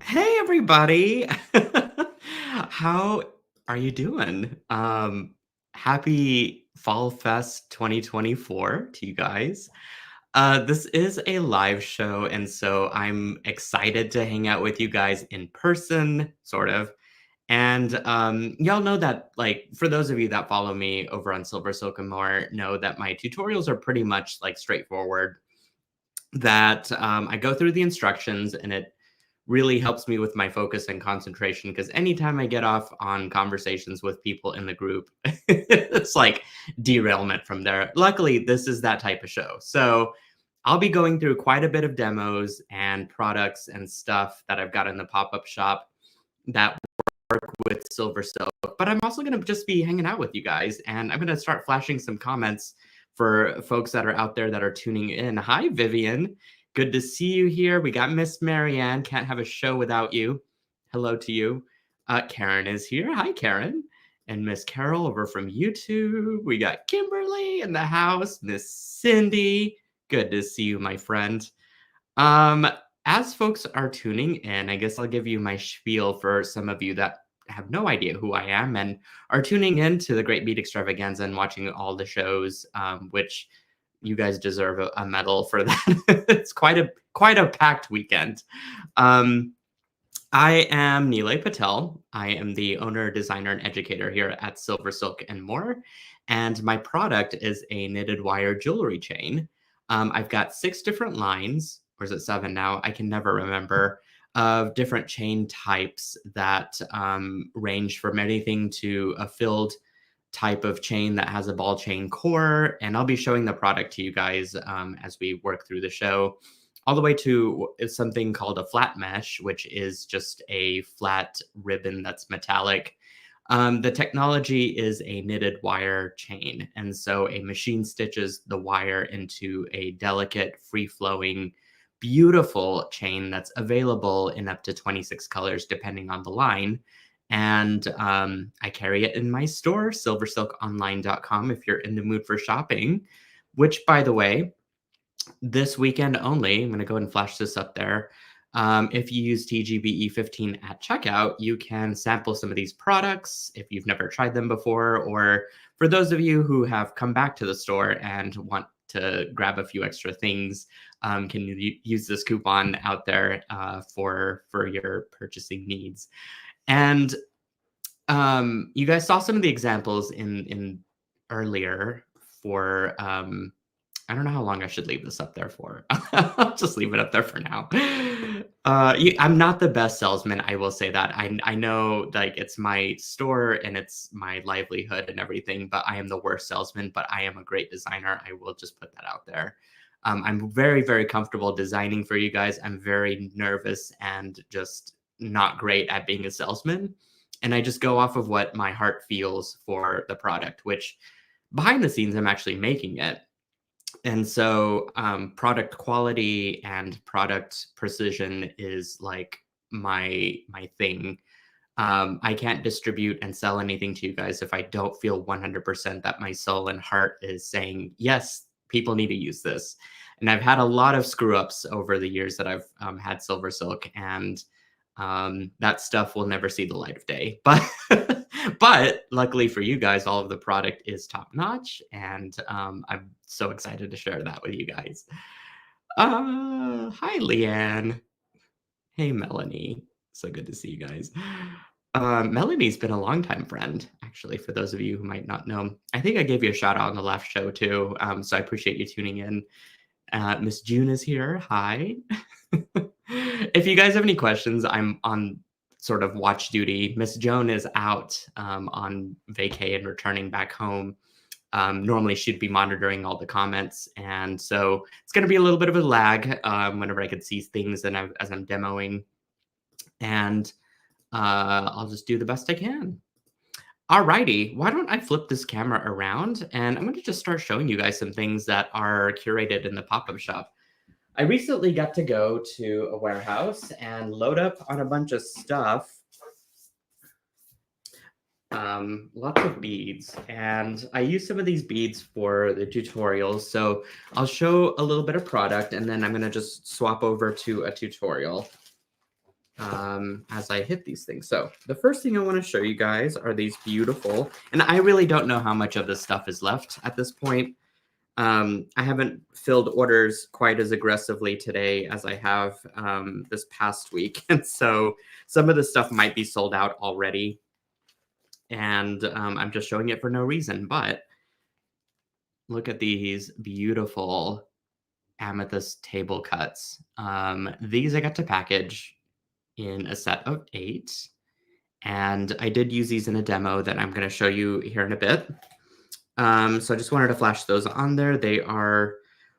Hey everybody. How are you doing? Happy Fall Fest 2024 to you guys. This is a live show, and so I'm excited to hang out with you guys in person, sort of. And y'all know that, like, for those of you that follow me over on Silver Silk and more, know that my tutorials are pretty much like straightforward. That I go through the instructions, and it really helps me with my focus and concentration because anytime I get off on conversations with people in the group, it's like derailment from there. Luckily, this is that type of show. So I'll be going through quite a bit of demos and products and stuff that I've got in the pop up shop that work with Silver Silk. But I'm also going to just be hanging out with you guys, and I'm going to start flashing some comments for folks that are out there that are tuning in. Hi, Vivian. Good to see you here. We got Miss Marianne. Can't have a show without you. Hello to you. Karen is here. Hi, Karen. And Miss Carol over from YouTube. We got Kimberly in the house. Miss Cindy. Good to see you, my friend. Um, as folks are tuning in, I guess I'll give you my spiel for some of you that have no idea who I am and are tuning in to the Great Beat Extravaganza and watching all the shows, which you guys deserve a medal for that. It's quite a packed weekend. Um, I am Nilay Patel. I am the owner, designer, and educator here at Silver Silk and More. And my product is a knitted wire jewelry chain. I've got 6 different lines, or is it 7 now? I can never remember, of different chain types that range from anything to a filled type of chain that has a ball chain core. And I'll be showing the product to you guys as we work through the show, all the way to something called a flat mesh, which is just a flat ribbon that's metallic. The technology is a knitted wire chain. And so a machine stitches the wire into a delicate, free flowing, beautiful chain that's available in up to 26 colors, depending on the line. And I carry it in my store, silversilkonline.com, if you're in the mood for shopping, which, by the way, this weekend only, I'm going to go ahead and flash this up there. If you use TGBE15 at checkout, you can sample some of these products if you've never tried them before, or for those of you who have come back to the store and want to grab a few extra things, can you use this coupon out there for your purchasing needs. And you guys saw some of the examples in earlier for I don't know how long I should leave this up there for. I'll just leave it up there for now. I'm not the best salesman, I will say that. I know, like, it's my store and it's my livelihood and everything, but I am the worst salesman, but I am a great designer. I will just put that out there. I'm very, very comfortable designing for you guys. I'm very nervous and just not great at being a salesman. And I just go off of what my heart feels for the product, which behind the scenes, I'm actually making it. And so product quality and product precision is like my thing. I can't distribute and sell anything to you guys if I don't feel 100% that my soul and heart is saying, yes, people need to use this. And I've had a lot of screw ups over the years that I've had Silver Silk, and that stuff will never see the light of day. But luckily for you guys, all of the product is top notch, and I'm so excited to share that with you guys. Hi, Leanne. Hey, Melanie. So good to see you guys. Melanie's been a longtime friend, actually, for those of you who might not know. I think I gave you a shout out on the last show, too. So I appreciate you tuning in. Miss June is here. Hi. If you guys have any questions, I'm on sort of watch duty. Miss Joan is out on vacay and returning back home. Normally, she'd be monitoring all the comments, and so it's going to be a little bit of a lag whenever I can see things and as I'm demoing, and I'll just do the best I can. Alrighty, why don't I flip this camera around, and I'm going to just start showing you guys some things that are curated in the pop-up shop. I recently got to go to a warehouse and load up on a bunch of stuff. Lots of beads, and I use some of these beads for the tutorials. So I'll show a little bit of product, and then I'm going to just swap over to a tutorial. as I hit these things. So the first thing I want to show you guys are these beautiful, and I really don't know how much of this stuff is left at this point. I haven't filled orders quite as aggressively today as I have this past week. And so some of the stuff might be sold out already. And I'm just showing it for no reason. But look at these beautiful amethyst table cuts. These I got to package in a set of 8. And I did use these in a demo that I'm going to show you here in a bit. So I just wanted to flash those on there. They are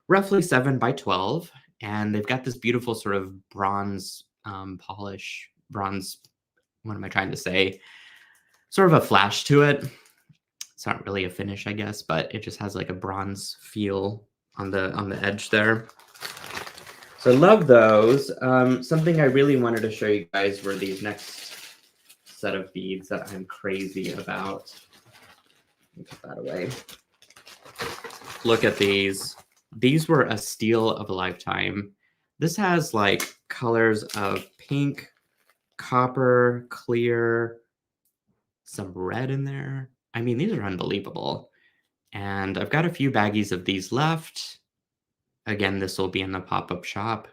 roughly 7 by 12, and they've got this beautiful sort of bronze polish, bronze, what am I trying to say? Sort of a flash to it. It's not really a finish, I guess, but it just has like a bronze feel on the edge there. So I love those. Something I really wanted to show you guys were these next set of beads that I'm crazy about. Put that away. Look at these. These were a steal of a lifetime. This has like colors of pink, copper, clear, some red in there. I mean, these are unbelievable. And I've got a few baggies of these left. Again, this will be in the pop-up shop.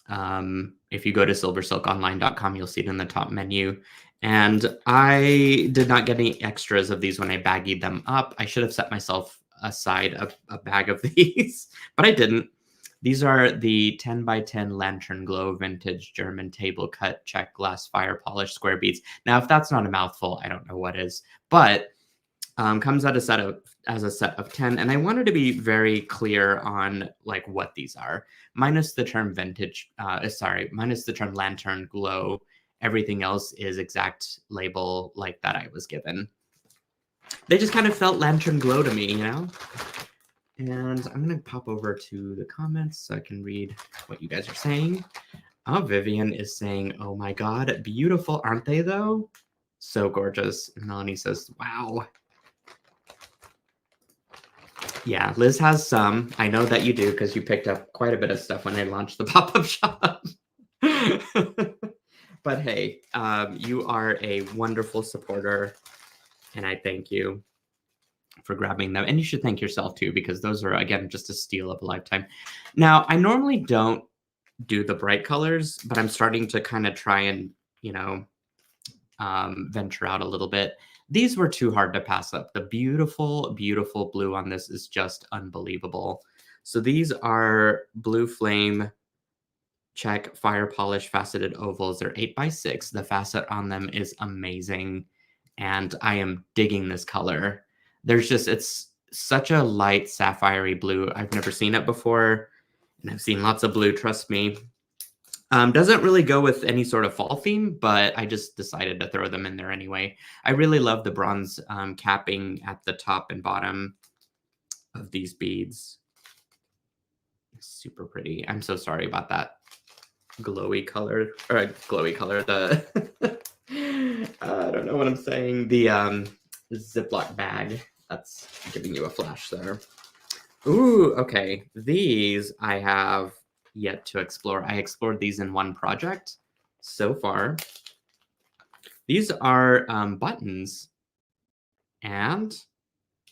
If you go to silversilkonline.com, you'll see it in the top menu. And I did not get any extras of these when I baggied them up. I should have set myself aside a bag of these, but I didn't. These are the 10 by 10 Lantern Glow Vintage German Table Cut Check Glass Fire Polish Square Beads. Now, if that's not a mouthful, I don't know what is. But comes out as a set of 10, and I wanted to be very clear on like what these are, minus the term vintage. Minus the term Lantern Glow. Everything else is exact label like that I was given. They just kind of felt Lantern Glow to me, you know. And I'm gonna pop over to the comments so I can read what you guys are saying. Oh, Vivian is saying, "Oh my God, beautiful, aren't they though? So gorgeous." And Melanie says, "Wow." Yeah, Liz has some. I know that you do because you picked up quite a bit of stuff when I launched the pop-up shop. But hey, you are a wonderful supporter, and I thank you for grabbing them. And you should thank yourself too, because those are, again, just a steal of a lifetime. Now, I normally don't do the bright colors, but I'm starting to kind of try and, you know, venture out a little bit. These were too hard to pass up. The beautiful, beautiful blue on this is just unbelievable. So these are Blue Flame Check Fire Polish Faceted Ovals. They're 8 by 6. The facet on them is amazing, and I am digging this color. It's such a light sapphire blue. I've never seen it before, and I've seen lots of blue, trust me. Doesn't really go with any sort of fall theme, but I just decided to throw them in there anyway. I really love the bronze capping at the top and bottom of these beads. Super pretty. I'm so sorry about that glowy color, or glowy color, the I don't know what I'm saying. The Ziploc bag. That's giving you a flash there. Ooh, okay. These I have yet to explore. I explored these in one project so far. These are buttons, and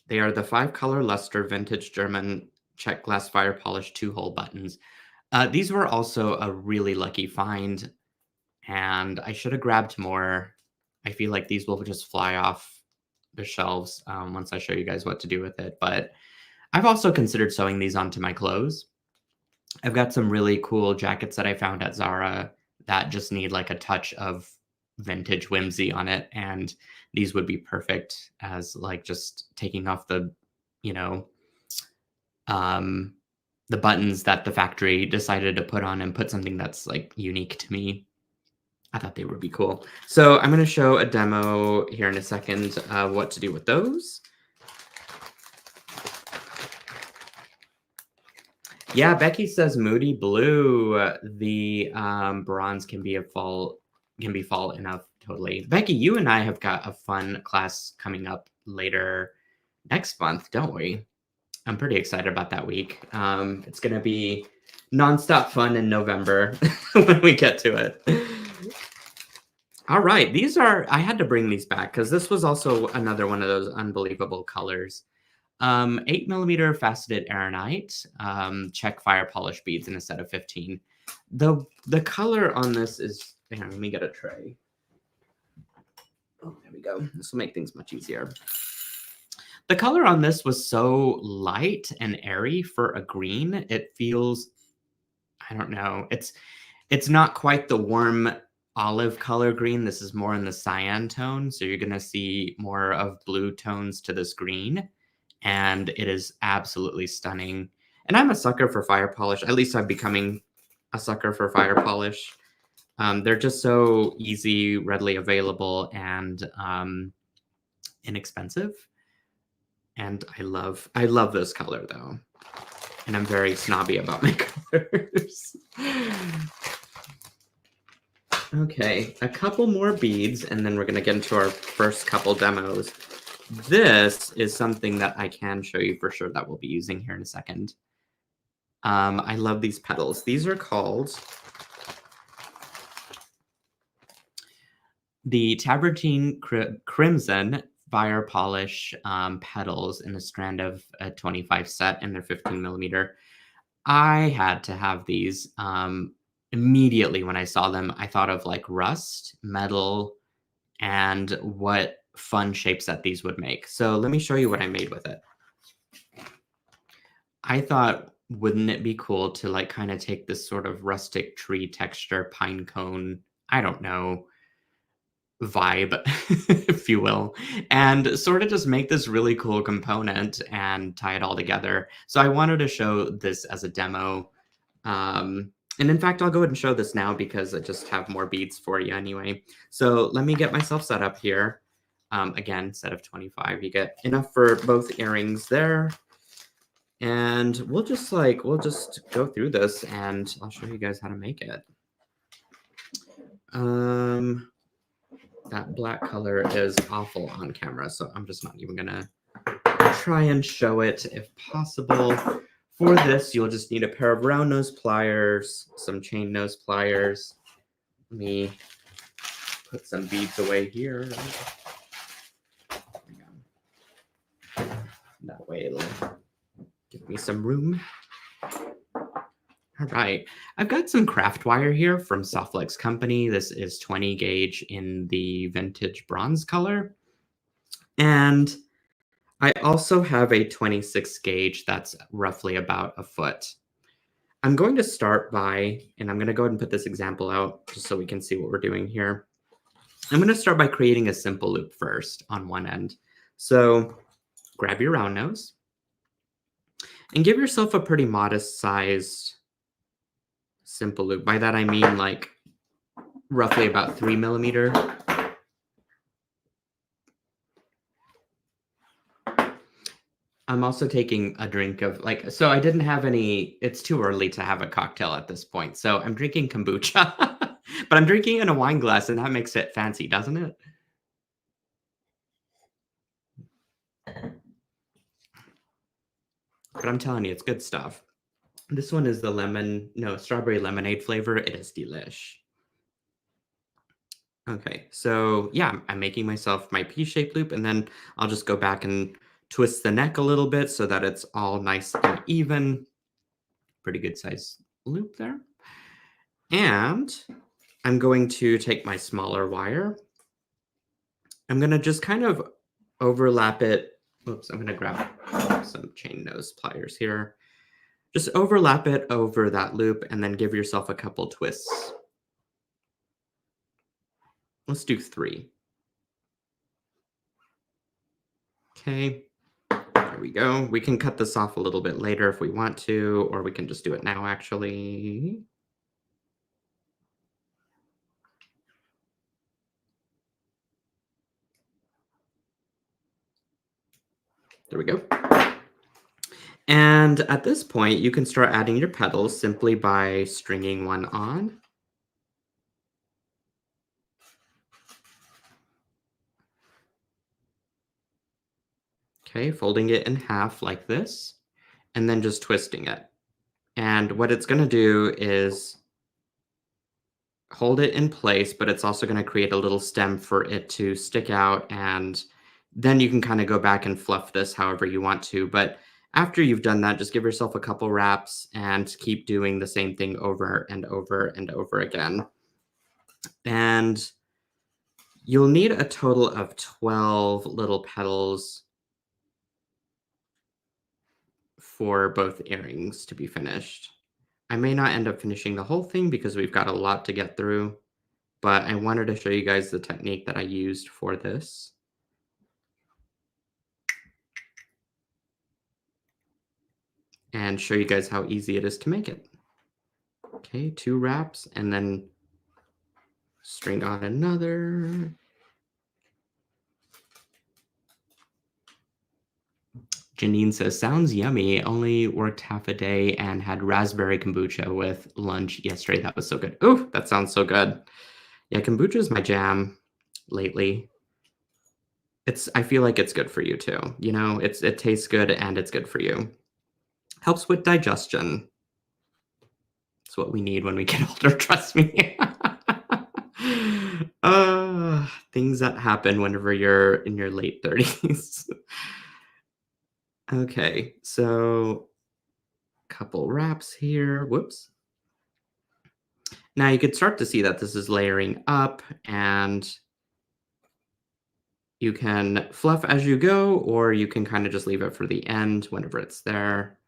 they are the 5-color luster vintage German check glass fire polish 2-hole buttons. These were also a really lucky find, and I should have grabbed more. I feel like these will just fly off the shelves once I show you guys what to do with it. But I've also considered sewing these onto my clothes. I've got some really cool jackets that I found at Zara that just need like a touch of vintage whimsy on it, and these would be perfect as like just taking off the, you know, the buttons that the factory decided to put on and put something that's like unique to me. I thought they would be cool. So I'm going to show a demo here in a second what to do with those. Yeah, Becky says Moody Blue. The bronze can be fall enough. Totally. Becky, you and I have got a fun class coming up later next month, don't we? I'm pretty excited about that week. It's going to be nonstop fun in November when we get to it. All right, these are, I had to bring these back because this was also another one of those unbelievable colors. 8 millimeter faceted aranite, check fire polish beads in a set of 15. The color on this is, hang on, let me get a tray. Oh, there we go. This will make things much easier. The color on this was so light and airy for a green. It feels, I don't know, it's not quite the warm olive color green. This is more in the cyan tone, so you're gonna see more of blue tones to this green, and it is absolutely stunning. And I'm a sucker for fire polish. At least I'm becoming a sucker for fire polish. They're just so easy, readily available, and inexpensive. And I love this color though. And I'm very snobby about my colors. Okay, a couple more beads, and then we're going to get into our first couple demos. This is something that I can show you for sure that we'll be using here in a second. I love these petals. These are called the Tabertine Crimson Fire Polish petals in a strand of a 25 set, and they're 15 millimeter. I had to have these. Immediately when I saw them, I thought of like rust, metal, and what fun shapes that these would make. So let me show you what I made with it. I thought, wouldn't it be cool to like kind of take this sort of rustic tree texture, pine cone, I don't know, vibe, if you will, and sort of just make this really cool component and tie it all together. So I wanted to show this as a demo. And in fact, I'll go ahead and show this now because I just have more beads for you anyway. So let me get myself set up here. Again, set of 25. You get enough for both earrings there. And we'll just go through this and I'll show you guys how to make it. That black color is awful on camera, so I'm just not even gonna try and show it if possible. For this, you'll just need a pair of round nose pliers, some chain nose pliers. Let me put some beads away here. That way it'll give me some room. All right, I've got some craft wire here from Softlex Company. This is 20 gauge in the vintage bronze color. And I also have a 26 gauge that's roughly about a foot. I'm going to start by, and I'm going to go ahead and put this example out just so we can see what we're doing here. I'm going to start by creating a simple loop first on one end. So grab your round nose and give yourself a pretty modest sized simple loop. By that I mean like roughly about 3 millimeter. I'm also taking a drink of so I didn't have any, it's too early to have a cocktail at this point. So I'm drinking kombucha, but I'm drinking in a wine glass and that makes it fancy, doesn't it? But I'm telling you, it's good stuff. This one is the strawberry lemonade flavor. It is delish. Okay, so yeah, I'm making myself my P-shaped loop, and then I'll just go back and twist the neck a little bit so that it's all nice and even. Pretty good size loop there. And I'm going to take my smaller wire. I'm going to just kind of overlap it. Oops, I'm going to grab some chain nose pliers here. Just overlap it over that loop and then give yourself a couple twists. Let's do 3. Okay, there we go. We can cut this off a little bit later if we want to, or we can just do it now, actually. There we go. And at this point, you can start adding your petals simply by stringing one on. Okay, folding it in half like this, and then just twisting it. And what it's going to do is hold it in place, but it's also going to create a little stem for it to stick out, and then you can kind of go back and fluff this however you want to. But after you've done that, just give yourself a couple wraps and keep doing the same thing over and over and over again. And you'll need a total of 12 little petals for both earrings to be finished. I may not end up finishing the whole thing because we've got a lot to get through, but I wanted to show you guys the technique that I used for this. And show you guys how easy it is to make it. Okay, 2 wraps, and then string on another. Janine says, sounds yummy. Only worked half a day and had raspberry kombucha with lunch yesterday. That was so good. Ooh, that sounds so good. Yeah, kombucha is my jam lately. I feel like it's good for you too. You know, it tastes good and it's good for you. Helps with digestion. It's what we need when we get older, trust me. Things that happen whenever you're in your late 30s. Okay, so couple wraps here. Whoops. Now you could start to see that this is layering up, and you can fluff as you go, or you can kind of just leave it for the end whenever it's there.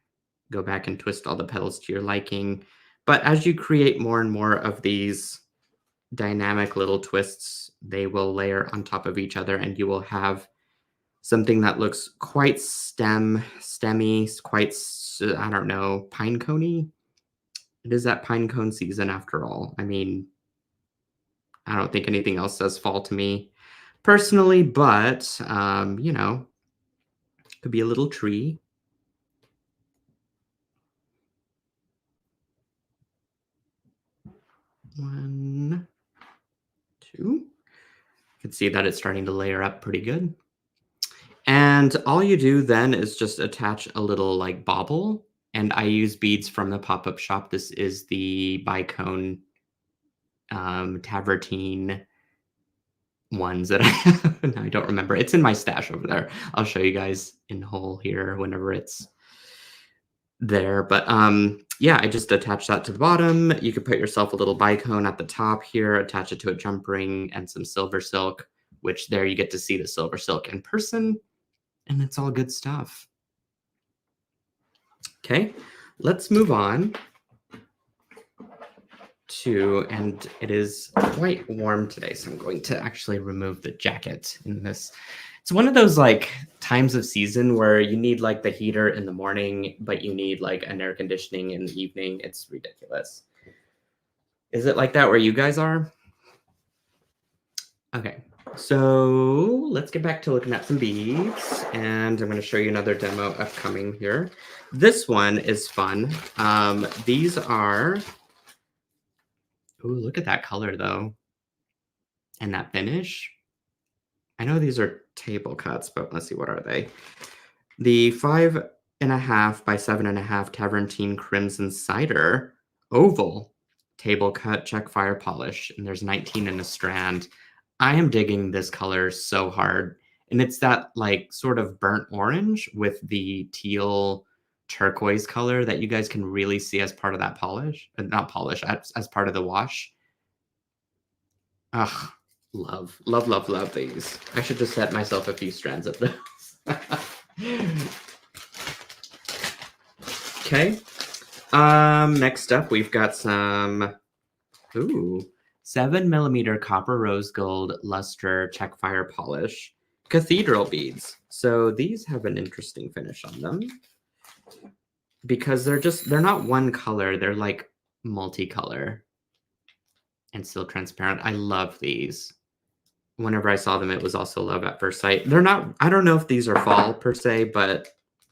Go back and twist all the petals to your liking. But as you create more and more of these dynamic little twists, they will layer on top of each other, and you will have something that looks quite stemmy, quite, I don't know, pine coney. It is that pine cone season after all. I mean, I don't think anything else says fall to me personally, but, you know, could be a little tree. One, two. You can see that it's starting to layer up pretty good. And all you do then is just attach a little like bauble. And I use beads from the pop-up shop. This is the bicone Tavertine ones that I have. No, I don't remember. It's in my stash over there. I'll show you guys in whole here whenever it's there. But yeah, I just attach that to the bottom. You could put yourself a little bicone at the top here, attach it to a jump ring and some silver silk, which there you get to see the silver silk in person. And it's all good stuff. Okay, let's move on to, and it is quite warm today, so I'm going to actually remove the jacket in this. It's one of those like times of season where you need like the heater in the morning, but you need like an air conditioning in the evening. It's ridiculous. Is it like that where you guys are? Okay. So let's get back to looking at some beads, and I'm going to show you another demo upcoming here. This one is fun. These are, ooh, look at that color though, and that finish. I know these are table cuts, but let's see, what are they? The 5.5 by 7.5 Taverntine Crimson Cider Oval table cut check fire polish, and there's 19 in a strand. I am digging this color so hard. And it's that like sort of burnt orange with the teal turquoise color that you guys can really see as part of that polish. Not polish, as part of the wash. Ugh, love, love, love, love these. I should just set myself a few strands of those. Okay. Next up, we've got some, ooh, 7mm copper rose gold luster check fire polish cathedral beads. So these have an interesting finish on them because they're not one color, they're like multicolor and still transparent. I love these. Whenever I saw them, it was also love at first sight. They're not, I don't know if these are fall per se, but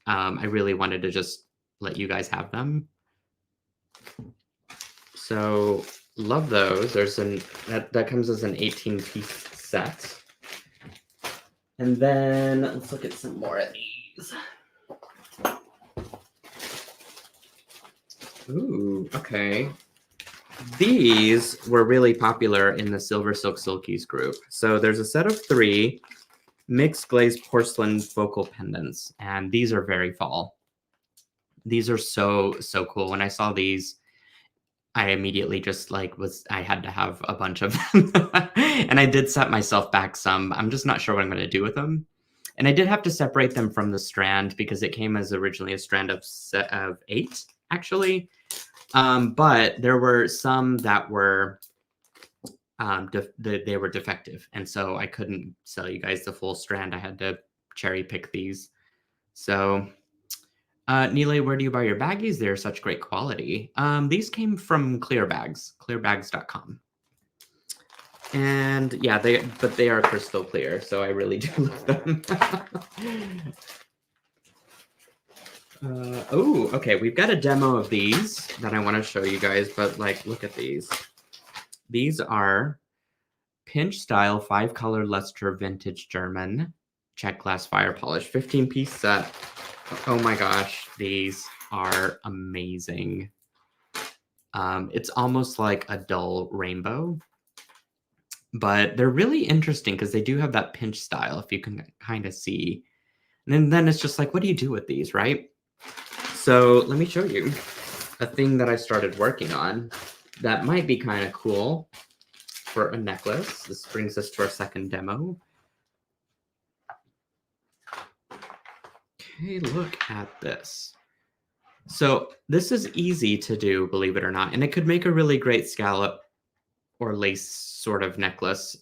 I really wanted to just let you guys have them. So love those. There's that comes as an 18-piece set. And then let's look at some more of these. Ooh, okay. these were really popular in the SilverSilk Silkies group. So there's a set of 3 mixed glazed porcelain focal pendants, and these are very fall. These are so cool. When I saw these, I immediately just like I had to have a bunch of them. And I did set myself back some. I'm just not sure what I'm going to do with them. And I did have to separate them from the strand because it came as originally a strand of 8, actually. But there were some that were they were defective, and so I couldn't sell you guys the full strand. I had to cherry pick these. So, Nile, where do you buy your baggies? They're such great quality. These came from Clearbags, clearbags.com. And yeah, they are crystal clear, so I really do love them. Oh, okay. We've got a demo of these that I want to show you guys, but like, look at these. These are pinch style 5-color luster vintage German check glass fire polish 15-piece set. Oh my gosh, these are amazing. It's almost like a dull rainbow, but they're really interesting because they do have that pinch style, if you can kind of see. And then it's just like, what do you do with these, right? So let me show you a thing that I started working on that might be kind of cool for a necklace. This brings us to our second demo. Okay, look at this. So this is easy to do, believe it or not, and it could make a really great scallop or lace sort of necklace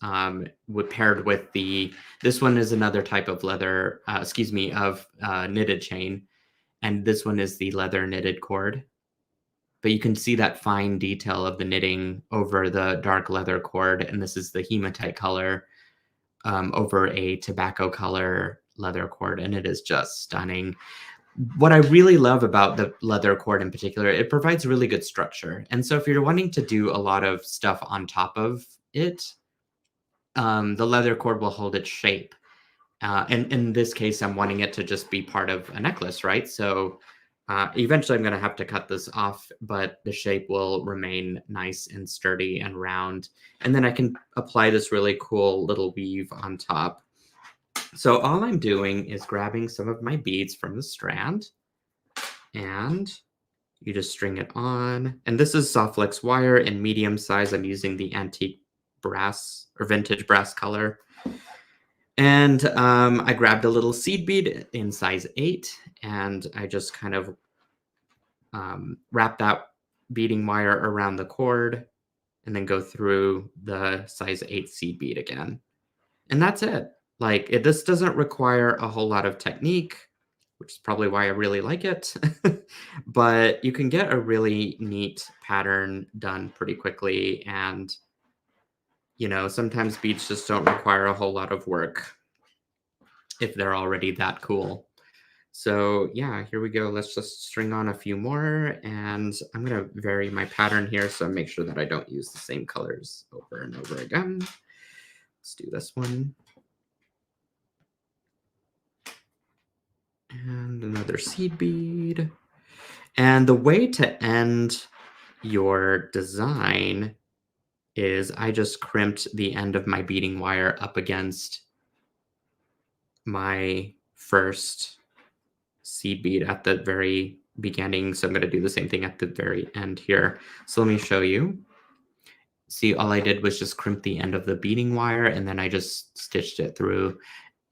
paired with this one is another type of leather, of knitted chain, and this one is the leather knitted cord. But you can see that fine detail of the knitting over the dark leather cord, and this is the hematite color over a tobacco color leather cord, and it is just stunning. What I really love about the leather cord in particular, it provides really good structure. And so if you're wanting to do a lot of stuff on top of it, the leather cord will hold its shape. And in this case, I'm wanting it to just be part of a necklace, right? So eventually I'm going to have to cut this off, but the shape will remain nice and sturdy and round. And then I can apply this really cool little weave on top. So all I'm doing is grabbing some of my beads from the strand, and you just string it on. And this is soft flex wire in medium size. I'm using the antique brass or vintage brass color. And I grabbed a little seed bead in size 8, and I just kind of wrap that beading wire around the cord and then go through the size 8 seed bead again. And that's it. Like, this doesn't require a whole lot of technique, which is probably why I really like it. But you can get a really neat pattern done pretty quickly. And, you know, sometimes beads just don't require a whole lot of work if they're already that cool. So yeah, here we go. Let's just string on a few more, and I'm going to vary my pattern here so make sure that I don't use the same colors over and over again. Let's do this one. And another seed bead. And the way to end your design is I just crimped the end of my beading wire up against my first seed bead at the very beginning. So I'm going to do the same thing at the very end here. So let me show you. See, all I did was just crimp the end of the beading wire, and then I just stitched it through.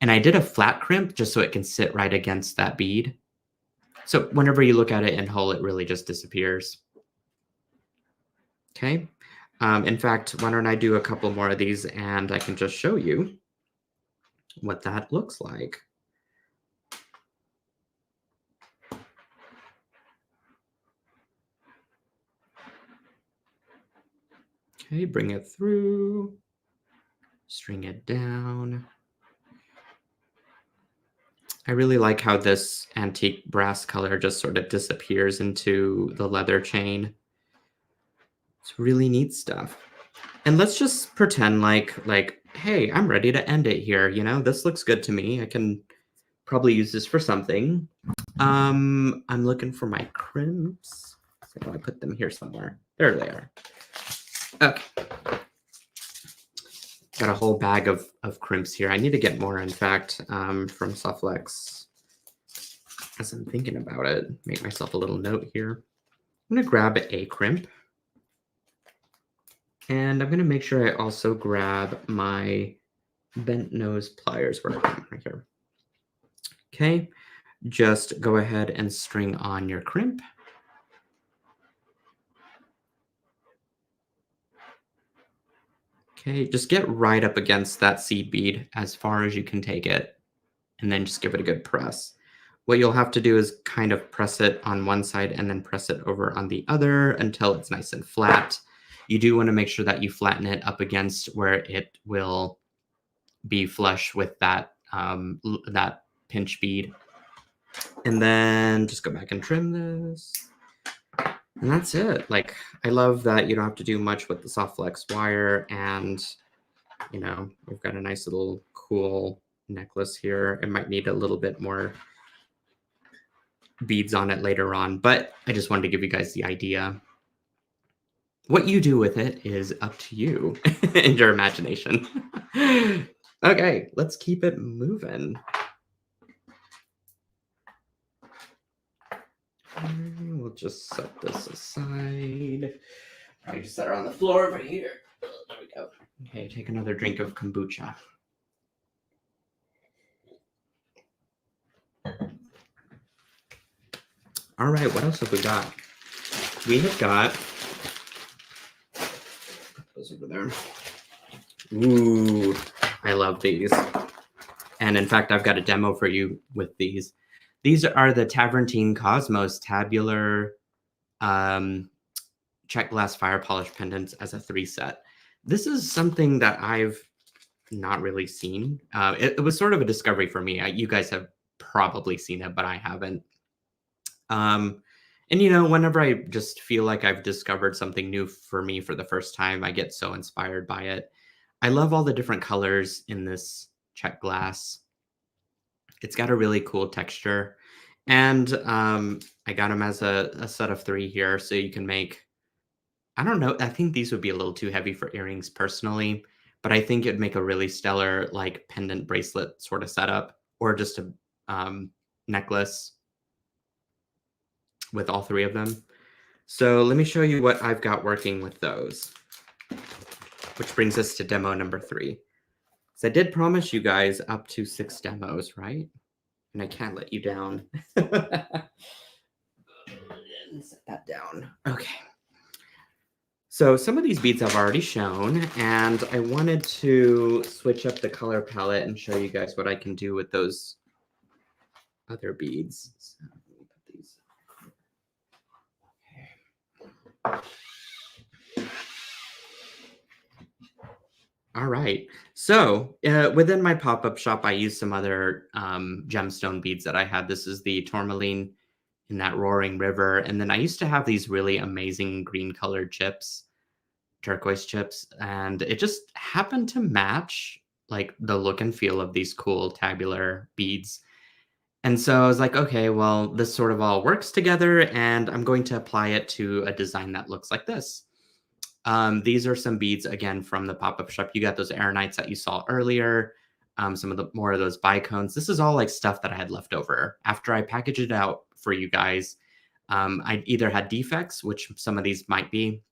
And I did a flat crimp just so it can sit right against that bead. So whenever you look at it in whole, it really just disappears. Okay. In fact, why don't I do a couple more of these and I can just show you what that looks like. Okay, bring it through, string it down. I really like how this antique brass color just sort of disappears into the leather chain. It's really neat stuff. And let's just pretend like, hey, I'm ready to end it here. You know, this looks good to me. I can probably use this for something. I'm looking for my crimps. So I put them here somewhere. There they are. Okay. Got a whole bag of crimps here. I need to get more, in fact, from Sufflex. As I'm thinking about it, make myself a little note here. I'm going to grab a crimp. And I'm going to make sure I also grab my bent nose pliers right here. Okay, just go ahead and string on your crimp. Okay, just get right up against that seed bead as far as you can take it, and then just give it a good press. What you'll have to do is kind of press it on one side and then press it over on the other until it's nice and flat. You do want to make sure that you flatten it up against where it will be flush with that, that pinch bead. And then just go back and trim this. And that's it. Like, I love that you don't have to do much with the soft flex wire, and you know, we've got a nice little cool necklace here. It might need a little bit more beads on it later on, but I just wanted to give you guys the idea. What you do with it is up to you and your imagination. Okay, let's keep it moving. We'll just set this aside. I just set her on the floor over here. There we go. Okay, take another drink of kombucha. All right, what else have we got? We have got those over there. Ooh, I love these. And in fact, I've got a demo for you with these. These are the Tavernine Cosmos tabular check glass fire polish pendants as a 3-set. This is something that I've not really seen. It was sort of a discovery for me. You guys have probably seen it, but I haven't. And you know, whenever I just feel like I've discovered something new for me for the first time, I get so inspired by it. I love all the different colors in this check glass. It's got a really cool texture. And I got them as a set of 3 here, so you can make, I don't know, I think these would be a little too heavy for earrings personally, but I think it'd make a really stellar like pendant bracelet sort of setup, or just a necklace with all 3 of them. So let me show you what I've got working with those, which brings us to demo number 3. So I did promise you guys up to 6 demos, right? And I can't let you down. Set that down. Okay. So some of these beads I've already shown, and I wanted to switch up the color palette and show you guys what I can do with those other beads. So let me put these. Okay. All right. So within my pop-up shop, I used some other gemstone beads that I had. This is the tourmaline in that roaring river. And then I used to have these really amazing green colored chips, turquoise chips, and it just happened to match like the look and feel of these cool tabular beads. And so I was like, okay, well, this sort of all works together, and I'm going to apply it to a design that looks like this. These are some beads, again, from the pop-up shop. You got those aeronites that you saw earlier, some of the more of those bicones. This is all like stuff that I had left over. After I packaged it out for you guys, I either had defects, which some of these might be.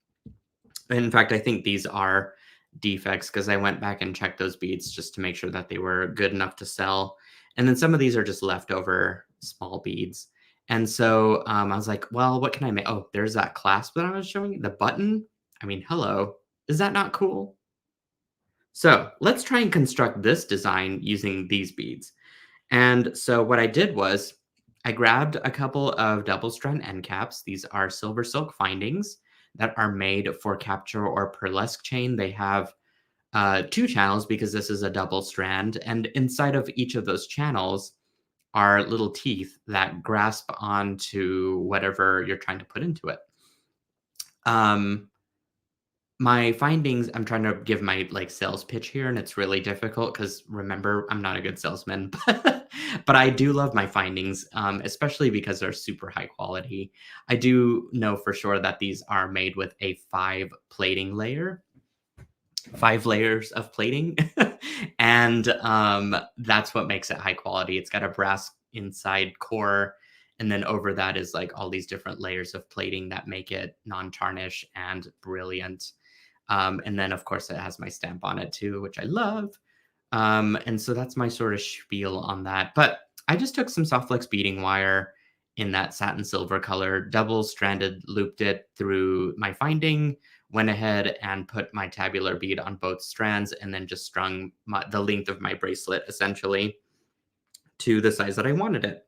In fact, I think these are defects because I went back and checked those beads just to make sure that they were good enough to sell. And then some of these are just leftover small beads. And so I was like, well, what can I make? Oh, there's that clasp that I was showing you, the button. I mean, hello, is that not cool? So let's try and construct this design using these beads. And so what I did was I grabbed a couple of double strand end caps. These are SilverSilk findings that are made for capture or pearlesque chain. They have 2 channels because this is a double strand. And inside of each of those channels are little teeth that grasp onto whatever you're trying to put into it. my findings, I'm trying to give my, like, sales pitch here, and it's really difficult because remember, I'm not a good salesman, but I do love my findings, especially because they're super high quality. I do know for sure that these are made with a 5 plating layer, 5 layers of plating, and, that's what makes it high quality. It's got a brass inside core, and then over that is, like, all these different layers of plating that make it non-tarnish and brilliant. And then, of course, it has my stamp on it too, which I love. And so that's my sort of spiel on that. But I just took some soft flex beading wire in that satin silver color, double stranded, looped it through my finding, went ahead and put my tabular bead on both strands, and then just strung the length of my bracelet essentially to the size that I wanted it.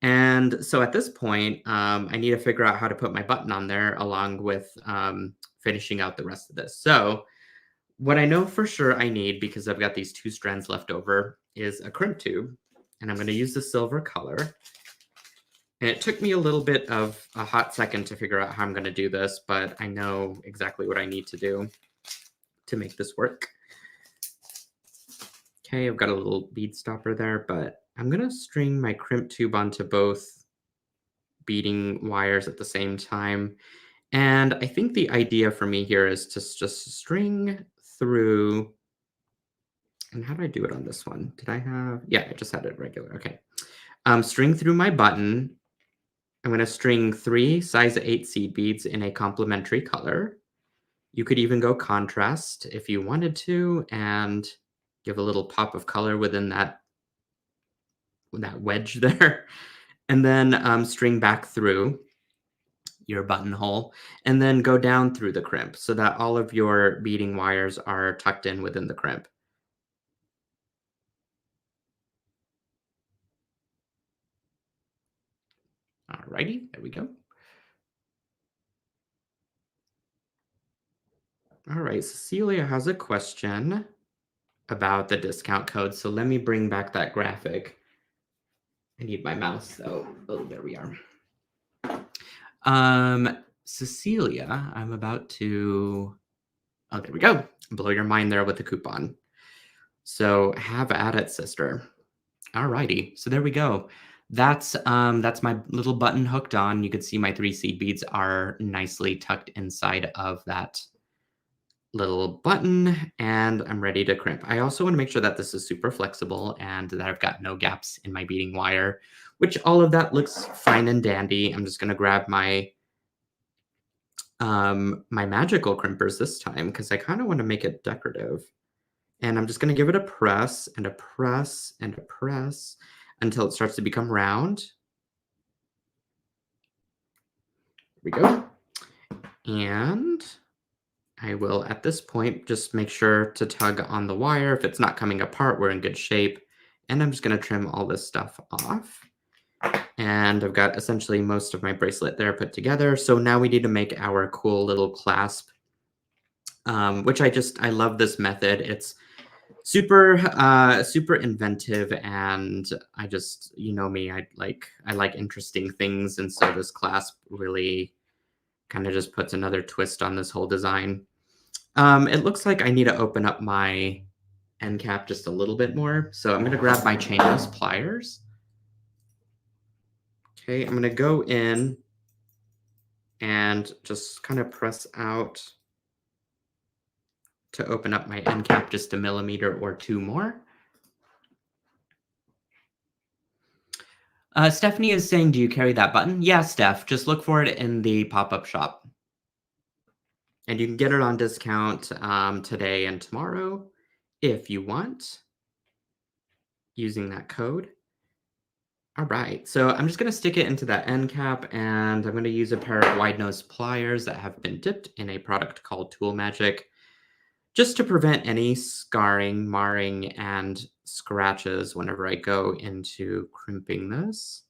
And so at this point, I need to figure out how to put my button on there along with finishing out the rest of this. So what I know for sure I need, because I've got these 2 strands left over, is a crimp tube. And I'm going to use the silver color. And it took me a little bit of a hot second to figure out how I'm going to do this, but I know exactly what I need to do to make this work. Okay, I've got a little bead stopper there, but I'm going to string my crimp tube onto both beading wires at the same time. And I think the idea for me here is to just string through. And how do I do it on this one? Did I have, yeah, I just had it regular. Okay. String through my button. I'm going to string 3 size 8 seed beads in a complementary color. You could even go contrast if you wanted to and give a little pop of color within that wedge there. And then string back through your buttonhole, and then go down through the crimp so that all of your beading wires are tucked in within the crimp. Alrighty, there we go. All right, Cecilia has a question about the discount code. So let me bring back that graphic. I need my mouse though. Oh, there we are. Cecilia, I'm about to, oh, there we go. Blow your mind there with the coupon. So have at it, sister. Alrighty, so there we go. That's my little button hooked on. You can see my 3 seed beads are nicely tucked inside of that little button, and I'm ready to crimp. I also want to make sure that this is super flexible and that I've got no gaps in my beading wire, which all of that looks fine and dandy. I'm just going to grab my my magical crimpers this time because I kind of want to make it decorative. And I'm just going to give it a press and a press and a press until it starts to become round. Here we go. And I will, at this point, just make sure to tug on the wire. If it's not coming apart, we're in good shape. And I'm just going to trim all this stuff off. And I've got essentially most of my bracelet there put together. So now we need to make our cool little clasp, which I love this method. It's super super inventive, and I just, you know me, I like interesting things, and so this clasp really kind of just puts another twist on this whole design. It looks like I need to open up my end cap just a little bit more, so I'm going to grab my chainless pliers. Okay, I'm going to go in and just kind of press out to open up my end cap just a millimeter or 2 more. Stephanie is saying, do you carry that button? Yeah, Steph, just look for it in the pop-up shop. And you can get it on discount today and tomorrow if you want, using that code. All right, so I'm just going to stick it into that end cap, and I'm going to use a pair of wide nose pliers that have been dipped in a product called Tool Magic, just to prevent any scarring, marring, and scratches whenever I go into crimping this.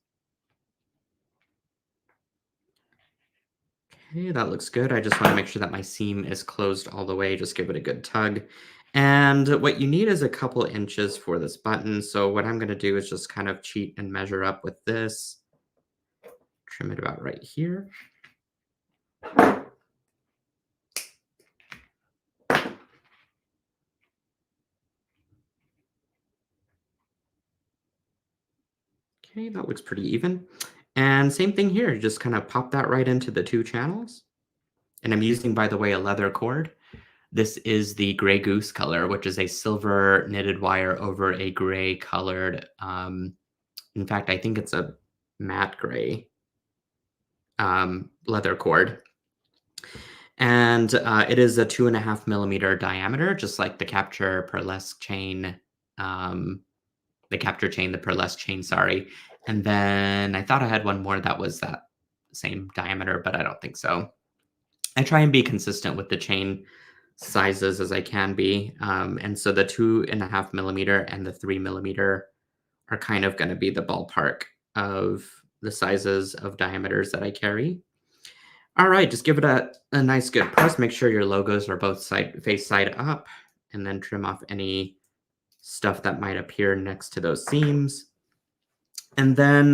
Okay, that looks good. I just want to make sure that my seam is closed all the way. Just give it a good tug. And what you need is a couple inches for this button. So what I'm going to do is just kind of cheat and measure up with this. Trim it about right here. Okay, that looks pretty even. And same thing here, just kind of pop that right into the two channels. And I'm using, by the way, a leather cord. This is the Gray Goose color, which is a silver knitted wire over a gray colored, in fact, I think it's a matte gray leather cord. And it is a 2.5 millimeter diameter, just like the capture pearlesque chain, the capture chain, the pearlesque chain, sorry. And then I thought I had one more that was that same diameter, but I don't think so. I try and be consistent with the chain sizes as I can be. And so the 2.5 millimeter and the 3 millimeter are kind of going to be the ballpark of the sizes of diameters that I carry. All right, just give it a nice good press. Make sure your logos are both face side up, and then trim off any stuff that might appear next to those seams. And then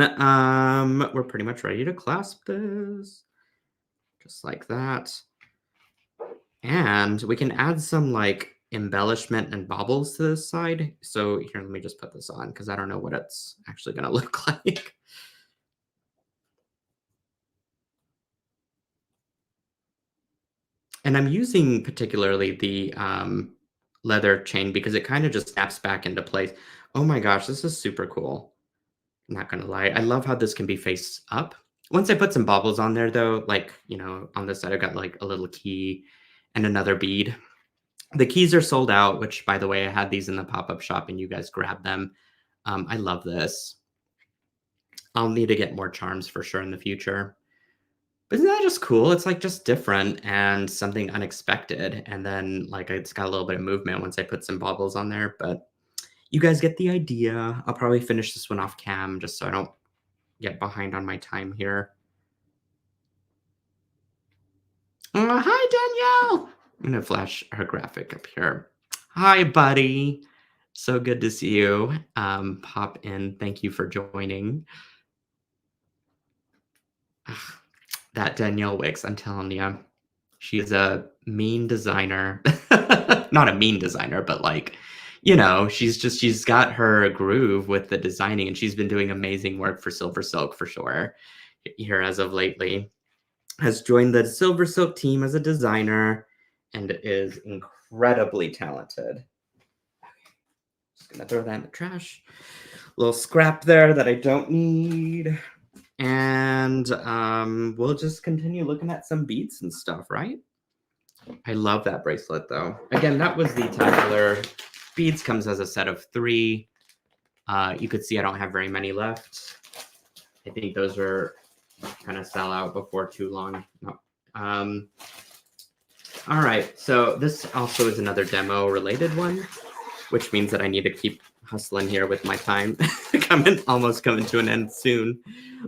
we're pretty much ready to clasp this, just like that. And we can add some like embellishment and baubles to this side. So here, let me just put this on because I don't know what it's actually going to look like. And I'm using particularly the leather chain because it kind of just snaps back into place. Oh my gosh, this is super cool. I'm not gonna lie. I love how this can be face up. Once I put some baubles on there though, like, on this side I've got like a little key and another bead. The keys are sold out, which by the way, I had these in the pop-up shop and you guys grabbed them. I love this. I'll need to get more charms for sure in the future. But isn't that just cool? It's like just different and something unexpected. And then like it's got a little bit of movement once I put some baubles on there, but you guys get the idea. I'll probably finish this one off cam just so I don't get behind on my time here. Hi, Danielle. I'm going to flash her graphic up here. Hi, buddy. So good to see you. Pop in. Thank you for joining. That Danielle Wicks, I'm telling you, she's a mean designer. Not a mean designer, but like, she's got her groove with the designing and she's been doing amazing work for SilverSilk for sure here as of lately. Has joined the SilverSilk team as a designer and is incredibly talented. Just gonna throw that in the trash. Little scrap there that I don't need. And we'll just continue looking at some beads and stuff, right? I love that bracelet, though. Again, that was the tabular. Beads comes as a set of 3. You could see I don't have very many left. I think those are kind of sell out before too long. No. All right, so this also is another demo-related one, which means that I need to keep hustling here with my time. Almost coming to an end soon.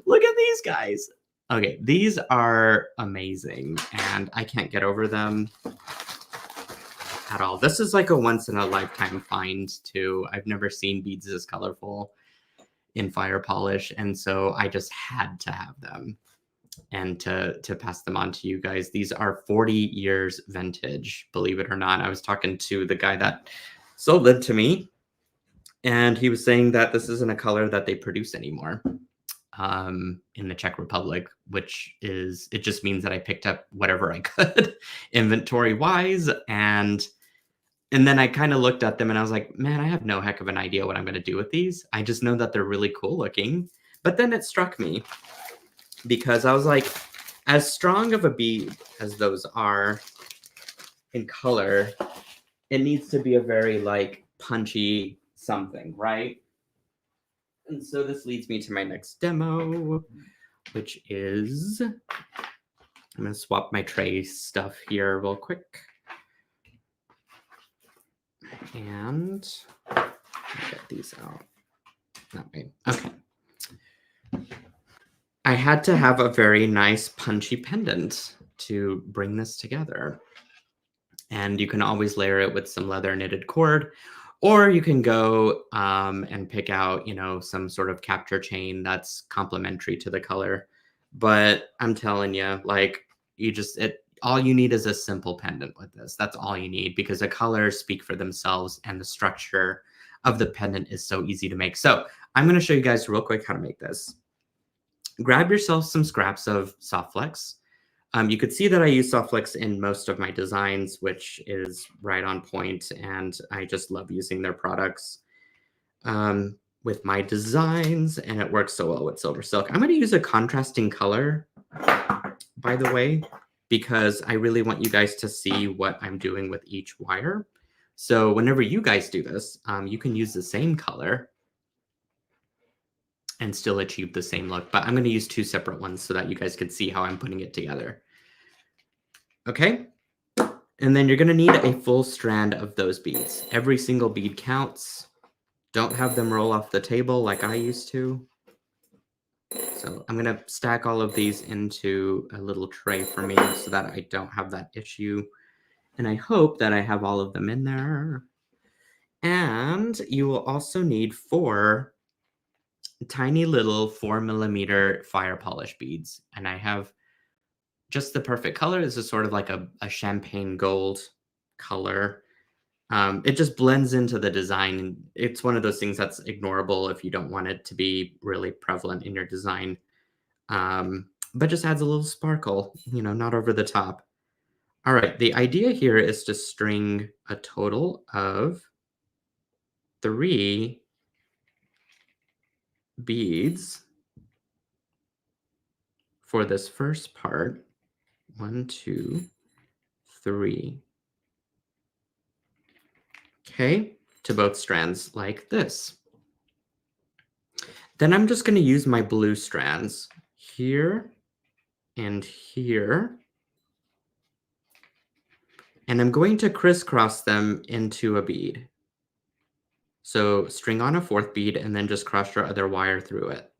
Look at these guys. Okay, these are amazing, and I can't get over them at all. This is like a once-in-a-lifetime find, too. I've never seen beads this colorful in fire polish, and so I just had to have them and to pass them on to you guys. These are 40 years vintage, believe it or not. I was talking to the guy that sold it to me, and he was saying that this isn't a color that they produce anymore in the Czech Republic, it just means that I picked up whatever I could inventory wise. And then I kind of looked at them and I was like, man, I have no heck of an idea what I'm going to do with these. I just know that they're really cool looking. But then it struck me because I was like, as strong of a bead as those are in color, it needs to be a very like punchy something, right? And so this leads me to my next demo, which is, I'm going to swap my tray stuff here real quick. And get these out that way. Okay. I had to have a very nice punchy pendant to bring this together. And you can always layer it with some leather knitted cord, or you can go and pick out, some sort of capture chain that's complementary to the color. But I'm telling you, like, all you need is a simple pendant with this. That's all you need because the colors speak for themselves and the structure of the pendant is so easy to make. So I'm going to show you guys real quick how to make this. Grab yourself some scraps of soft flex. You could see that I use soft flex in most of my designs, which is right on point, and I just love using their products with my designs, and it works so well with SilverSilk. I'm going to use a contrasting color, by the way, because I really want you guys to see what I'm doing with each wire. So whenever you guys do this, you can use the same color and still achieve the same look, but I'm going to use two separate ones so that you guys can see how I'm putting it together. Okay, and then you're going to need a full strand of those beads. Every single bead counts. Don't have them roll off the table like I used to. So I'm going to stack all of these into a little tray for me so that I don't have that issue. And I hope that I have all of them in there. And you will also need 4 tiny little 4mm fire polish beads. And I have just the perfect color. This is sort of like a champagne gold color. It just blends into the design. It's one of those things that's ignorable if you don't want it to be really prevalent in your design. But just adds a little sparkle, not over the top. All right, the idea here is to string a total of 3 beads for this first part. 1, 2, 3. Okay, to both strands like this. Then I'm just going to use my blue strands here and here. And I'm going to crisscross them into a bead. So string on a 4th bead and then just cross your other wire through it.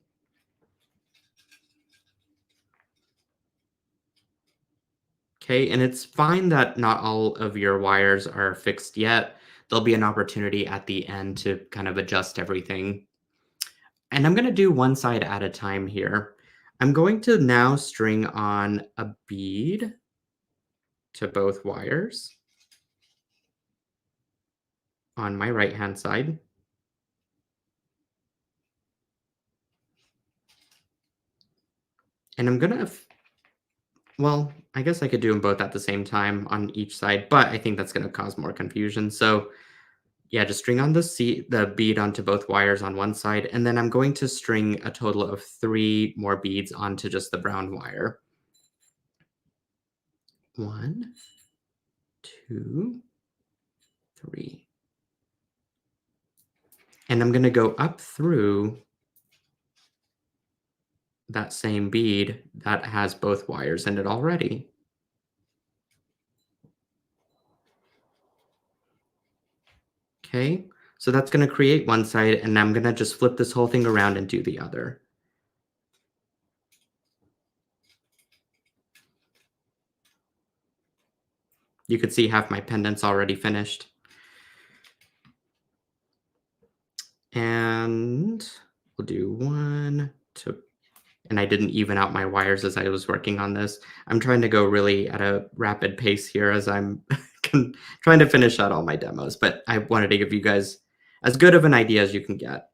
Okay, and it's fine that not all of your wires are fixed yet. There'll be an opportunity at the end to kind of adjust everything. And I'm going to do one side at a time here. I'm going to now string on a bead to both wires on my right-hand side. And I'm going to, well, I guess I could do them both at the same time on each side, but I think that's going to cause more confusion. So yeah, just string on the bead onto both wires on one side, and then I'm going to string a total of 3 more beads onto just the brown wire. 1, 2, 3. And I'm going to go up through that same bead that has both wires in it already. Okay, so that's going to create one side, and I'm going to just flip this whole thing around and do the other. You could see half my pendant's already finished. And we'll do 1, 2, and I didn't even out my wires as I was working on this. I'm trying to go really at a rapid pace here as I'm trying to finish out all my demos, but I wanted to give you guys as good of an idea as you can get.